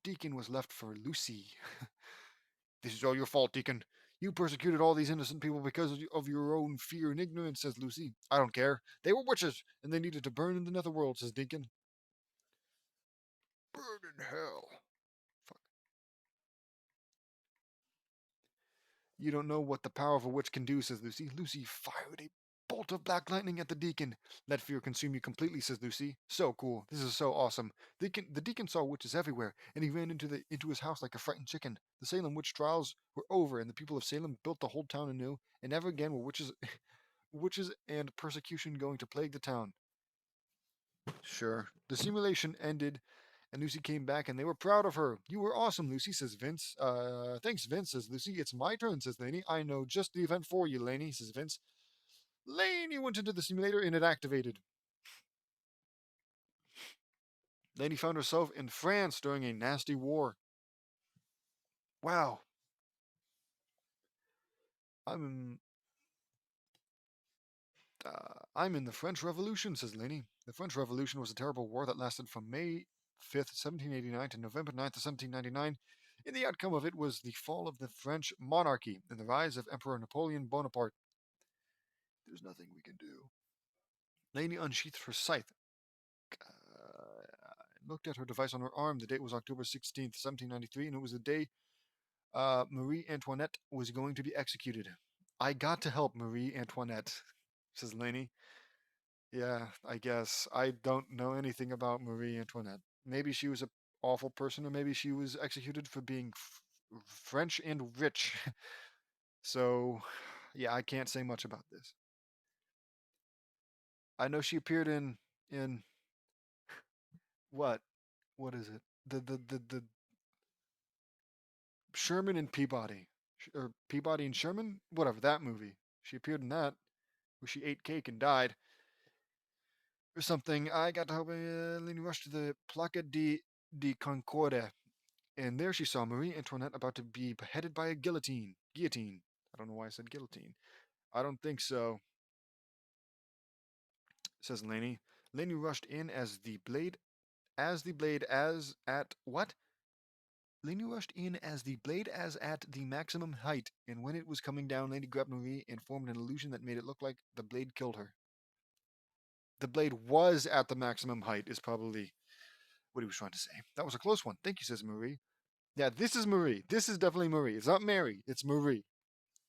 deacon was left for Lucy. This is all your fault, Deacon. You persecuted all these innocent people because of your own fear and ignorance, says Lucy. I don't care. They were witches, and they needed to burn in the netherworld, says Deacon. Burn in hell. Fuck. You don't know what the power of a witch can do, says Lucy. Lucy fired a bolt of black lightning at the Deacon. Let fear consume you completely, says Lucy. So cool. This is so awesome. The Deacon saw witches everywhere, and he ran into his house like a frightened chicken. The Salem witch trials were over, and the people of Salem built the whole town anew, and never again were witches and persecution going to plague the town. Sure. The simulation ended, and Lucy came back, and they were proud of her. You were awesome, Lucy, says Vince. Thanks, Vince, says Lucy. It's my turn, says Laney. I know just the event for you, Laney, says Vince. Laney went into the simulator, and it activated. Laney found herself in France during a nasty war. Wow. I'm I'm in the French Revolution, says Laney. The French Revolution was a terrible war that lasted from May 5th, 1789 to November 9th, 1799. And the outcome of it was the fall of the French monarchy and the rise of Emperor Napoleon Bonaparte. There's nothing we can do. Laney unsheathed her scythe, looked at her device on her arm. The date was October 16th, 1793, and it was the day Marie Antoinette was going to be executed. I got to help Marie Antoinette, says Laney. Yeah, I guess. I don't know anything about Marie Antoinette. Maybe she was a awful person, or maybe she was executed for being French and rich. So, yeah, I can't say much about this. I know she appeared in what? What is it? The Sherman and Peabody, or Peabody and Sherman, whatever that movie. She appeared in that, where she ate cake and died, or something. I got to help Leni Rush to the Placa di Concorde, and there she saw Marie Antoinette about to be beheaded by a guillotine. Guillotine. I don't know why I said guillotine. I don't think so, says Laney. Laney rushed in as the blade as at what? Laney rushed in as the blade as at the maximum height, and when it was coming down, Laney grabbed Marie and formed an illusion that made it look like the blade killed her. The blade was at the maximum height, is probably what he was trying to say. That was a close one. Thank you, says Marie. Yeah, this is Marie. This is definitely Marie. It's not Mary, it's Marie.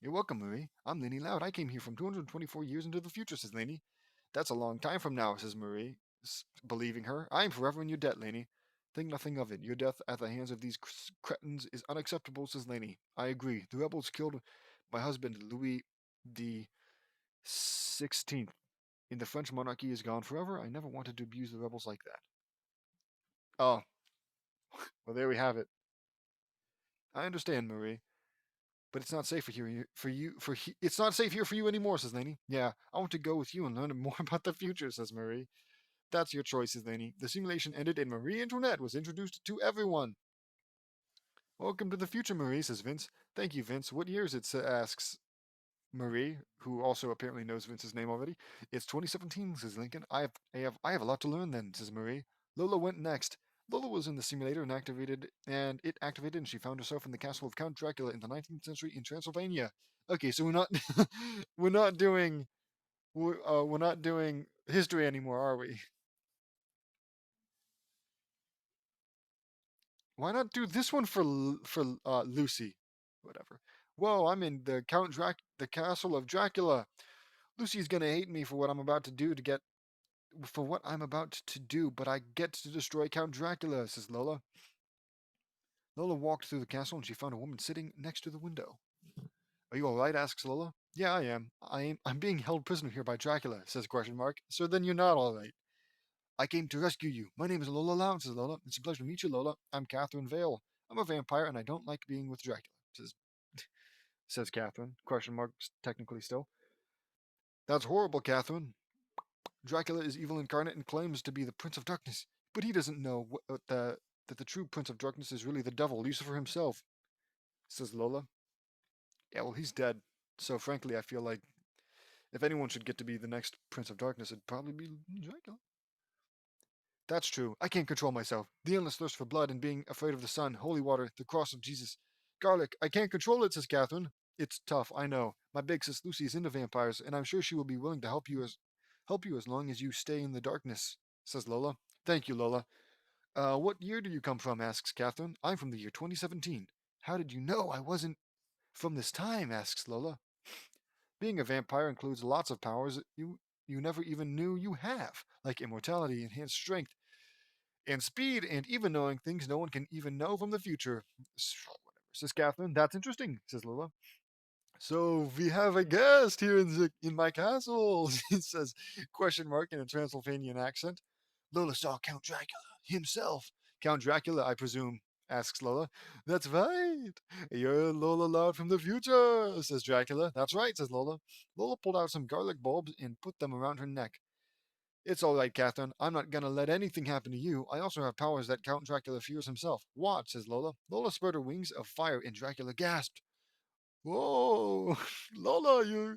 You're welcome, Marie. I'm Laney Loud. I came here from 224 years into the future, says Laney. That's a long time from now, says Marie, believing her. I am forever in your debt, Laney. Think nothing of it. Your death at the hands of these cretins is unacceptable, says Laney. I agree. The rebels killed my husband, Louis the 16th. In the French monarchy is gone forever. I never wanted to abuse the rebels like that. Oh, well, there we have it. I understand, Marie, but it's not safe here for you. It's not safe here for you anymore, says Laney. Yeah, I want to go with you and learn more about the future, says Marie. That's your choice, says Laney. The simulation ended and Marie Antoinette was introduced to everyone. Welcome to the future, Marie, says Vince. Thank you, Vince. What year is it? Asks Marie, who also apparently knows Vince's name already. It's 2017, says Lincoln. I have a lot to learn then, says Marie. Lola went next. Lola was in the simulator and it activated, and she found herself in the castle of Count Dracula in the 19th century in Transylvania. Okay, so we're not we're not doing we're not doing history anymore, are we? Why not do this one for Lucy? Whatever. Whoa, I'm in the castle of Dracula. Lucy's gonna hate me for what I'm about to do to get for what I'm about to do, but I get to destroy Count Dracula, says Lola. Lola walked through the castle and she found a woman sitting next to the window. Are you all right? Asks Lola. Yeah, I am. I'm being held prisoner here by Dracula, says question mark. So then you're not all right. I came to rescue you. My name is Lola Loud, says Lola. It's a pleasure to meet you, Lola. I'm Catherine Vale. I'm a vampire and I don't like being with Dracula, says Catherine. Question marks technically still. That's horrible, Catherine. Dracula is evil incarnate and claims to be the Prince of Darkness, but he doesn't know that the true Prince of Darkness is really the devil, Lucifer himself, says Lola. Yeah, well, he's dead. So frankly, I feel like if anyone should get to be the next Prince of Darkness, it'd probably be Dracula. That's true. I can't control myself. The endless thirst for blood and being afraid of the sun, holy water, the cross of Jesus. Garlic, I can't control it, says Catherine. It's tough, I know. My big sis Lucy is into vampires, and I'm sure she will be willing to help you as long as you stay in the darkness, says Lola. Thank you, Lola. What year do you come from? Asks Catherine. I'm from the year 2017. How did you know I wasn't from this time? Asks Lola. Being a vampire includes lots of powers you never even knew you have, like immortality, enhanced strength, and speed, and even knowing things no one can even know from the future. Whatever, says Catherine. That's interesting, says Lola. So we have a guest here in my castle, he says, question mark in a Transylvanian accent. Lola saw Count Dracula himself. Count Dracula, I presume, asks Lola. That's right. You're Lola Loud from the future, says Dracula. That's right, says Lola. Lola pulled out some garlic bulbs and put them around her neck. It's all right, Catherine. I'm not gonna let anything happen to you. I also have powers that Count Dracula fears himself. Watch, says Lola. Lola spread her wings of fire, and Dracula gasped. Whoa, Lola, you,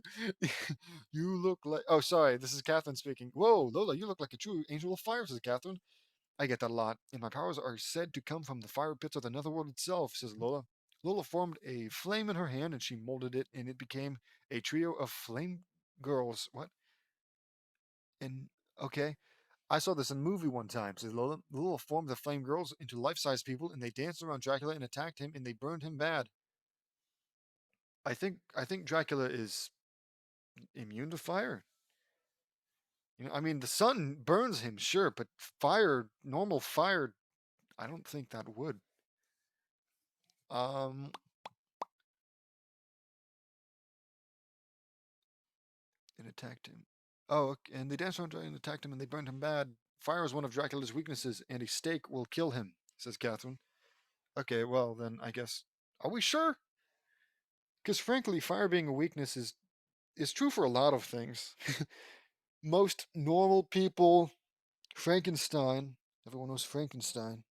you look like. Oh, sorry, this is Catherine speaking. Whoa, Lola, you look like a true angel of fire, says Catherine. I get that a lot, and my powers are said to come from the fire pits of the netherworld itself, says Lola. Lola formed a flame in her hand, and she molded it, and it became a trio of flame girls. What? And okay, I saw this in a movie one time, says Lola. Lola formed the flame girls into life-size people, and they danced around Dracula and attacked him, and they burned him bad. I think Dracula is immune to fire. I mean, the sun burns him, sure, but fire, normal fire, I don't think that would. Um, it attacked him. Oh, and they danced around and attacked him, and they burned him bad. Fire is one of Dracula's weaknesses, and a stake will kill him, says Catherine. Okay, well then I guess. Are we sure? Because frankly, fire being a weakness is true for a lot of things. Most normal people, Frankenstein. Everyone knows Frankenstein.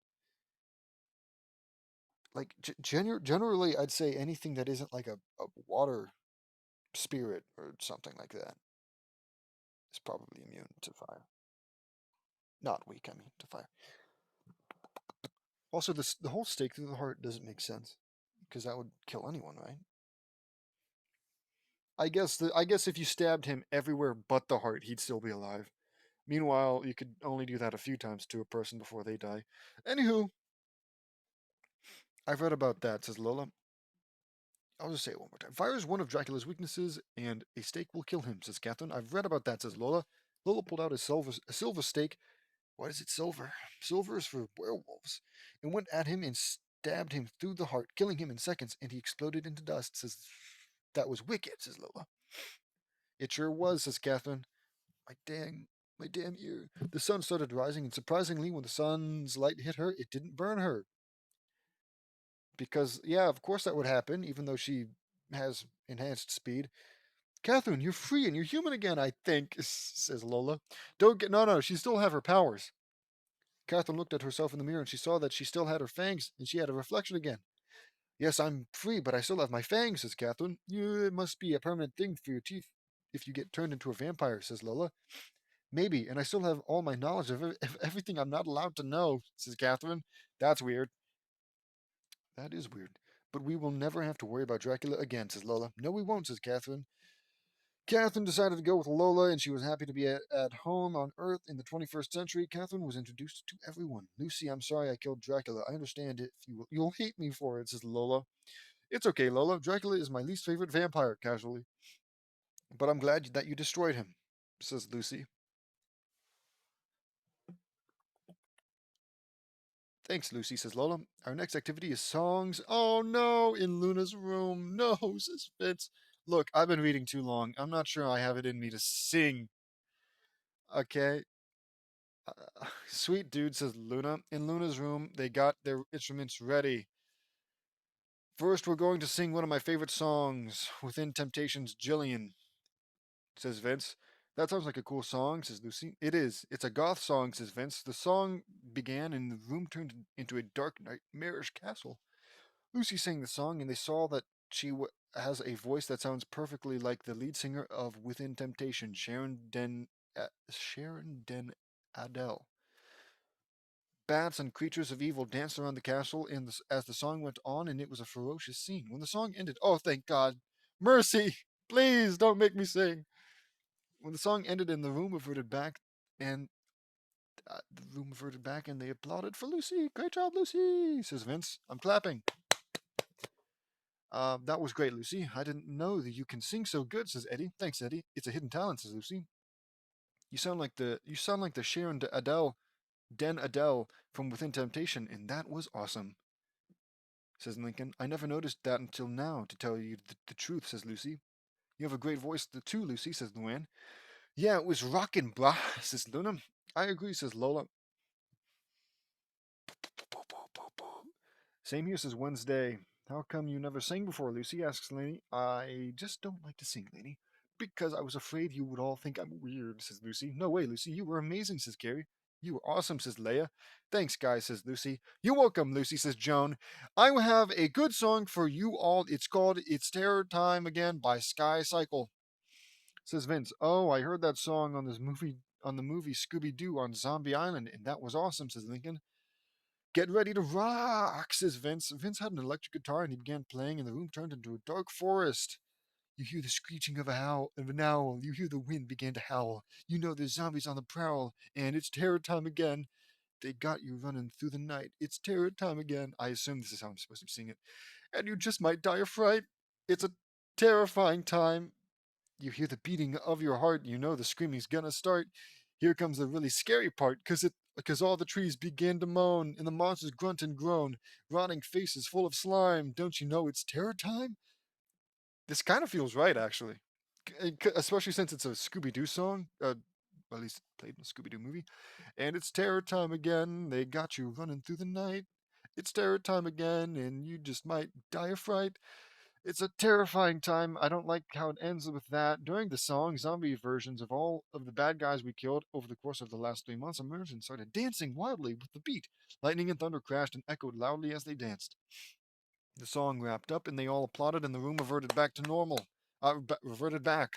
Like generally, I'd say anything that isn't like a water spirit or something like that is probably immune to fire. Not weak, I mean, to fire. Also, the whole stake through the heart doesn't make sense because that would kill anyone, right? I guess if you stabbed him everywhere but the heart, he'd still be alive. Meanwhile, you could only do that a few times to a person before they die. Anywho, I've read about that, says Lola. I'll just say it one more time. Fire is one of Dracula's weaknesses, and a stake will kill him, says Catherine. I've read about that, says Lola. Lola pulled out a silver stake. Why is it silver? Silver is for werewolves. And went at him and stabbed him through the heart, killing him in seconds, and he exploded into dust, says. That was wicked, says Lola. It sure was, says Catherine. My damn ear. The sun started rising, and surprisingly, when the sun's light hit her, it didn't burn her. Because, yeah, of course that would happen, even though she has enhanced speed. Catherine, you're free and you're human again, I think, says Lola. Don't get. No, she still have her powers. Catherine looked at herself in the mirror and she saw that she still had her fangs and she had a reflection again. Yes, I'm free, but I still have my fangs, says Catherine. It must be a permanent thing for your teeth if you get turned into a vampire, says Lola. Maybe, and I still have all my knowledge of everything I'm not allowed to know, says Catherine. That's weird. That is weird. But we will never have to worry about Dracula again, says Lola. No, we won't, says Catherine. Catherine decided to go with Lola, and she was happy to be at home on Earth in the 21st century. Catherine was introduced to everyone. Lucy, I'm sorry I killed Dracula. I understand if you'll hate me for it, says Lola. It's okay, Lola. Dracula is my least favorite vampire, casually. But I'm glad that you destroyed him, says Lucy. Thanks, Lucy, says Lola. Our next activity is songs. Oh no, in Luna's room. No, says Fitz. Look, I've been reading too long. I'm not sure I have it in me to sing. Okay. Sweet dude, says Luna. In Luna's room, they got their instruments ready. First, we're going to sing one of my favorite songs, Within Temptation's Jillian, says Vince. That sounds like a cool song, says Lucy. It is. It's a goth song, says Vince. The song began and the room turned into a dark, nightmarish castle. Lucy sang the song, and they saw that she has a voice that sounds perfectly like the lead singer of Within Temptation, Sharon Den Adele. Bats and creatures of evil danced around the castle as the song went on, and it was a ferocious scene. When the song ended, oh, thank God! Mercy! Please don't make me sing! When the song ended and the room reverted back, and they applauded for Lucy. Great job, Lucy, says Vince. I'm clapping. That was great, Lucy. I didn't know that you can sing so good, says Eddie. Thanks, Eddie. It's a hidden talent, says Lucy. You sound like the Sharon Den Adele from Within Temptation, and that was awesome, says Lincoln. I never noticed that until now, to tell you the truth, says Lucy. You have a great voice too, Lucy, says Luann. Yeah, it was rockin', brah, says Luna. I agree, says Lola. Same here, says Wednesday. How come you never sang before, Lucy, asks Laney. I just don't like to sing, Laney. Because I was afraid you would all think I'm weird, says Lucy. No way, Lucy, you were amazing, says Carrie. You were awesome, says Leia. Thanks, guys, says Lucy. You're welcome, Lucy, says Joan. I will have a good song for you all. It's called It's Terror Time Again by Sky Cycle, says Vince. Oh, I heard that song on the movie Scooby Doo on Zombie Island, and that was awesome, says Lincoln. Get ready to rock, says Vince. Vince had an electric guitar and he began playing, and the room turned into a dark forest. You hear the screeching of an owl. You hear the wind begin to howl. You know there's zombies on the prowl, and it's terror time again. They got you running through the night. It's terror time again. I assume this is how I'm supposed to sing it. And you just might die of fright. It's a terrifying time. You hear the beating of your heart. You know the screaming's gonna start. Here comes the really scary part, because all the trees begin to moan, and the monsters grunt and groan, rotting faces full of slime. Don't you know it's terror time? This kind of feels right, actually. Especially since it's a Scooby Doo song, at least played in a Scooby Doo movie. And it's terror time again. They got you running through the night. It's terror time again, and you just might die of fright. It's a terrifying time. I don't like how it ends with that. During the song, zombie versions of all of the bad guys we killed over the course of the last 3 months emerged and started dancing wildly with the beat. Lightning and thunder crashed and echoed loudly as they danced. The song wrapped up, and they all applauded, and the room reverted back to normal. Reverted back.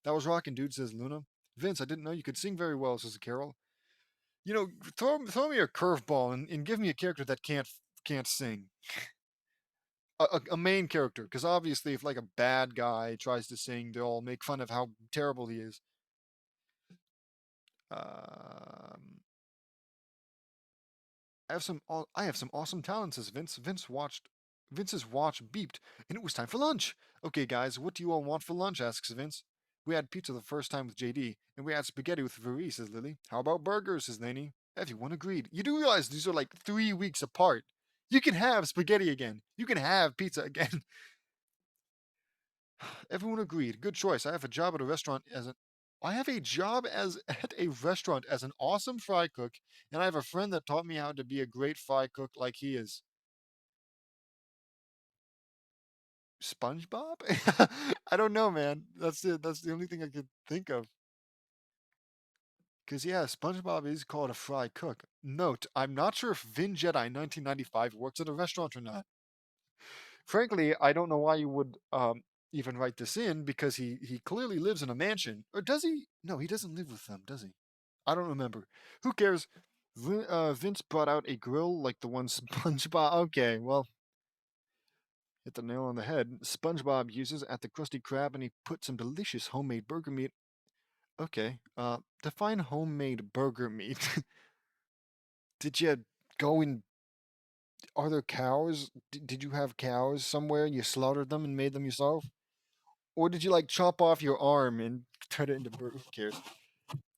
That was rocking, dude, says Luna. Vince, I didn't know you could sing very well, says Carol. You know, throw me a curveball and give me a character that can't sing. A main character, because obviously, if like a bad guy tries to sing, they'll make fun of how terrible he is. Um, I have some awesome talents, says Vince. Vince's watch beeped, and it was time for lunch. Okay, guys, what do you all want for lunch? Asks Vince. We had pizza the first time with JD, and we had spaghetti with Marie, says Lily. How about burgers, says Lainey. Everyone agreed. You do realize these are like 3 weeks apart. You can have spaghetti again. You can have pizza again. Everyone agreed. Good choice. I have a job at a restaurant as an I have a job as at a restaurant as an awesome fry cook, and I have a friend that taught me how to be a great fry cook like he is. SpongeBob? I don't know, man. That's it. That's the only thing I could think of. Because, yeah, SpongeBob is called a fry cook. Note, I'm not sure if Vin Jedi 1995 works at a restaurant or not. Frankly, I don't know why you would even write this in, because he clearly lives in a mansion. Or does he? No, he doesn't live with them, does he? I don't remember. Who cares? Vince brought out a grill like the one SpongeBob. Okay, well, hit the nail on the head. SpongeBob uses at the Krusty Krab, and he put some delicious homemade burger meat. Okay, define homemade burger meat. Did you go and are there cows? Did you have cows somewhere? You slaughtered them and made them yourself, or did you like chop off your arm and turn it into burger? Who cares?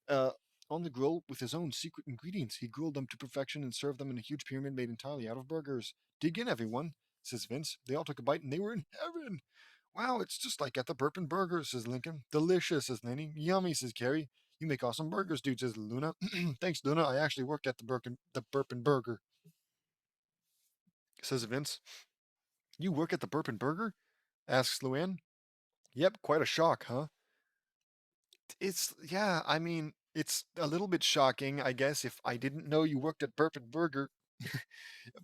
Uh, on the grill with his own secret ingredients, he grilled them to perfection and served them in a huge pyramid made entirely out of burgers. Dig in, everyone, says Vince. They all took a bite and they were in heaven. Wow, it's just like at the Burpin' Burger, says Lincoln. Delicious, says Nanny. Yummy, says Carrie. You make awesome burgers, dude, says Luna. Thanks, Luna. I actually worked at the Burpin' Burger, says Vince. You work at the Burpin' Burger? Asks Luann. Yep, quite a shock, huh? Yeah, I mean, it's a little bit shocking, I guess, if I didn't know you worked at Burpin' Burger.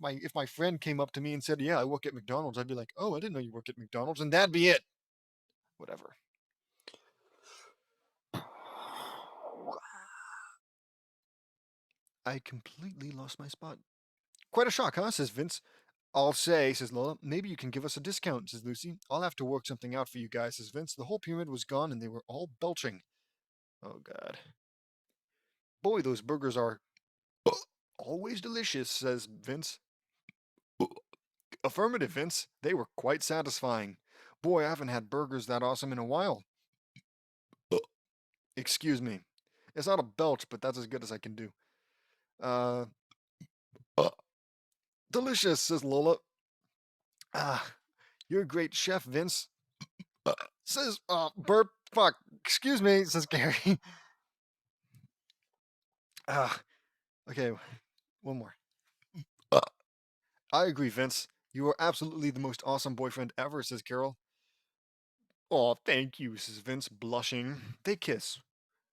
If my friend came up to me and said, "Yeah, I work at McDonald's," I'd be like, "Oh, I didn't know you work at McDonald's," and that'd be it. Whatever. I completely lost my spot. Quite a shock, huh? Says Vince. I'll say, says Lola, maybe you can give us a discount, says Lucy. I'll have to work something out for you guys, says Vince. The whole pyramid was gone and they were all belching. Oh, God. Boy, those burgers are always delicious, says Vince. Affirmative, Vince. They were quite satisfying. Boy, I haven't had burgers that awesome in a while. Excuse me. It's not a belch, but that's as good as I can do. Uh, delicious, says Lola. Ah, you're a great chef, Vince. Says, burp, fuck, excuse me, says Gary. Ah, okay, one more. I agree, Vince. You are absolutely the most awesome boyfriend ever, says Carol. Oh, thank you, says Vince, blushing. They kiss.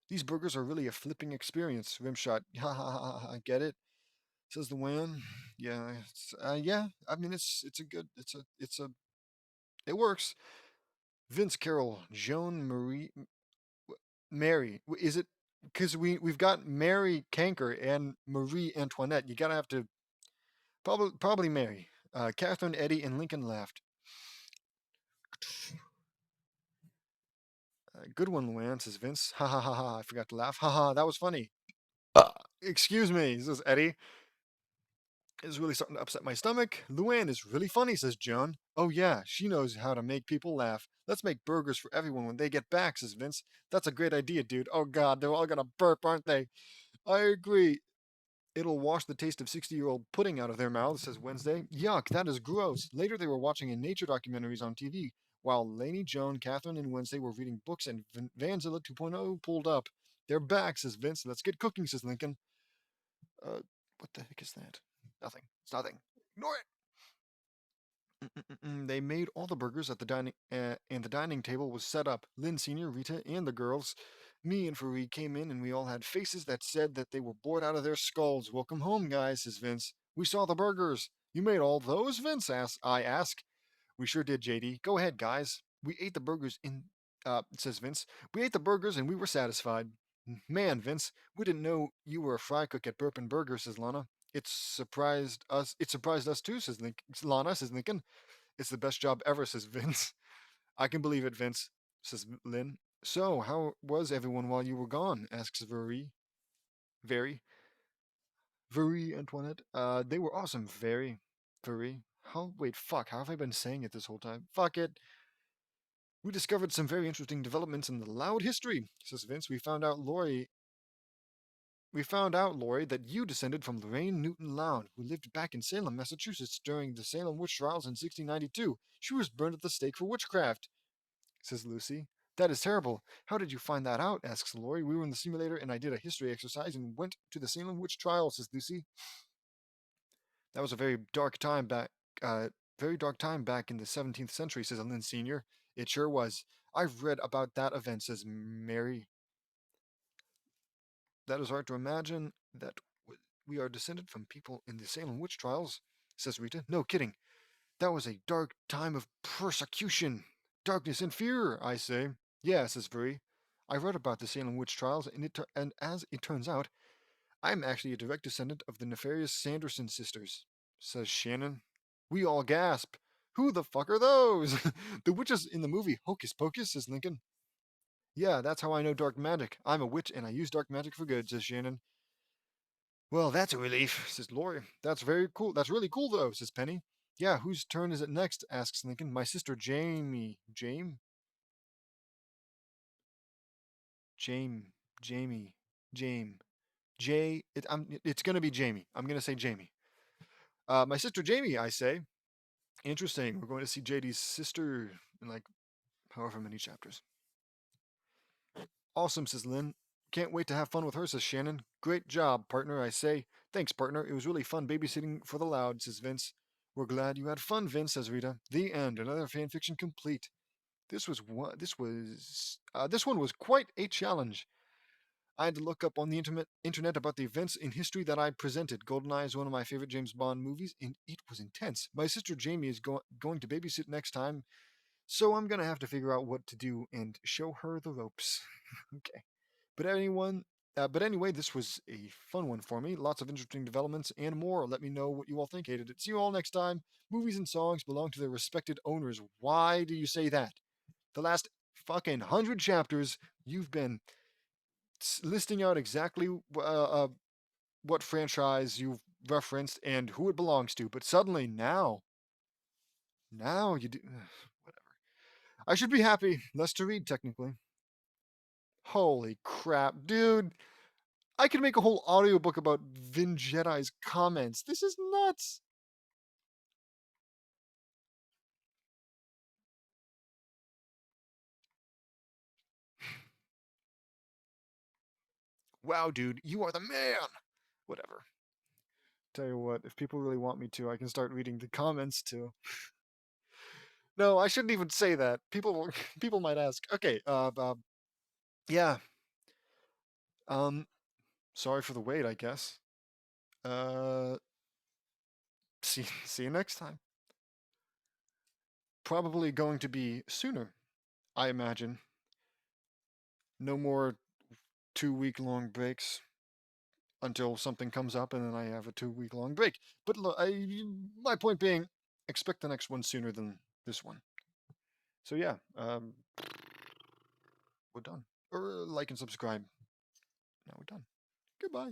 These burgers are really a flipping experience, Rimshot. Ha ha ha ha, get it? Says the Wan. Yeah, yeah. I mean, it's a good, it works. Vince, Carol, Joan, Marie, Mary. Is it because we've got Mary Canker and Marie Antoinette? You gotta have to probably Mary. Catherine, Eddie, and Lincoln laughed. Good one, Luann, says Vince. Ha ha ha ha! I forgot to laugh. Ha ha! That was funny. Excuse me, says Eddie. It's really starting to upset my stomach. Luann is really funny, says Joan. Oh yeah, she knows how to make people laugh. Let's make burgers for everyone when they get back, says Vince. That's a great idea, dude. Oh god, they're all gonna burp, aren't they? I agree. It'll wash the taste of 60-year-old pudding out of their mouths, says Wednesday. Yuck, that is gross. Later, they were watching nature documentaries on TV, while Lainey, Joan, Catherine, and Wednesday were reading books, and Vanzilla 2.0 pulled up. They're back, says Vince. Let's get cooking, says Lincoln. What the heck is that? Nothing. It's nothing. Ignore it. They made all the burgers at the dining, and the dining table was set up. Lynn Senior, Rita, and the girls. Me and Fareed came in, and we all had faces that said that they were bored out of their skulls. Welcome home, guys, says Vince. We saw the burgers. You made all those, Vince? I ask. We sure did, JD. Go ahead, guys. We ate the burgers in. Says Vince. We ate the burgers and we were satisfied. Man, Vince, we didn't know you were a fry cook at Burpin' Burger, says Lana. It surprised us. It surprised us too, says Lana, says Lincoln. It's the best job ever, says Vince. I can believe it, Vince, says Lynn. So, how was everyone while you were gone? Asks Very, very Antoinette. They were awesome. Very. Wait, fuck. How have I been saying it this whole time? Fuck it. We discovered some very interesting developments in the Loud history, says Vince. We found out, Lori, that you descended from Lorraine Newton Loud, who lived back in Salem, Massachusetts during the Salem witch trials in 1692. She was burned at the stake for witchcraft, says Lucy. That is terrible. How did you find that out? Asks Lori. We were in the simulator and I did a history exercise and went to the Salem witch trials, says Lucy. That was a uh, very dark time back in the 17th century, says Lynn Sr. It sure was. I've read about that event, says Mary. That is hard to imagine that we are descended from people in the Salem witch trials, says Rita. No kidding. That was a dark time of persecution. Darkness and fear, I say. Yeah, says Vuri. I read about the Salem witch trials, and as it turns out, I'm actually a direct descendant of the nefarious Sanderson sisters, says Shannon. We all gasp. Who the fuck are those? The witches in the movie Hocus Pocus, says Lincoln. Yeah, that's how I know dark magic. I'm a witch and I use dark magic for good, says Shannon. Well, that's a relief, says Lori. That's very cool. That's really cool, though, says Penny. Yeah, whose turn is it next? Asks Lincoln. My sister Jamie. Jame? Jamie. Jame. It's going to be Jamie. I'm going to say Jamie. My sister Jamie, I say. Interesting. We're going to see JD's sister in like however many chapters. Awesome, says Lynn. Can't wait to have fun with her, says Shannon. Great job, partner, I say. Thanks, partner. It was really fun babysitting for the Loud, says Vince. We're glad you had fun, Vince, says Rita. The end. Another fanfiction complete. This one was quite a challenge. I had to look up on the internet about the events in history that I presented. GoldenEye is one of my favorite James Bond movies, and it was intense. My sister Jamie is going to babysit next time, so I'm gonna have to figure out what to do and show her the ropes. Okay. But anyone, but anyway, this was a fun one for me. Lots of interesting developments and more. Let me know what you all think. Hated it. See you all next time. Movies and songs belong to their respected owners. Why do you say that? The last fucking 100 chapters, you've been listing out exactly what franchise you've referenced and who it belongs to. But suddenly now you do. Whatever. I should be happy. Less to read, technically. Holy crap, dude. I could make a whole audiobook about Vin Jedi's comments. This is nuts. Wow, dude, you are the man. Whatever. Tell you what, if people really want me to, I can start reading the comments too. No, I shouldn't even say that. People might ask. Okay, yeah. Um, sorry for the wait, I guess. Uh, see you next time. Probably going to be sooner, I imagine. No more 2 week long breaks until something comes up, and then I have a 2 week long break. But my point being, expect the next one sooner than this one. So yeah, we're done. Or like and subscribe. Now we're done. Goodbye.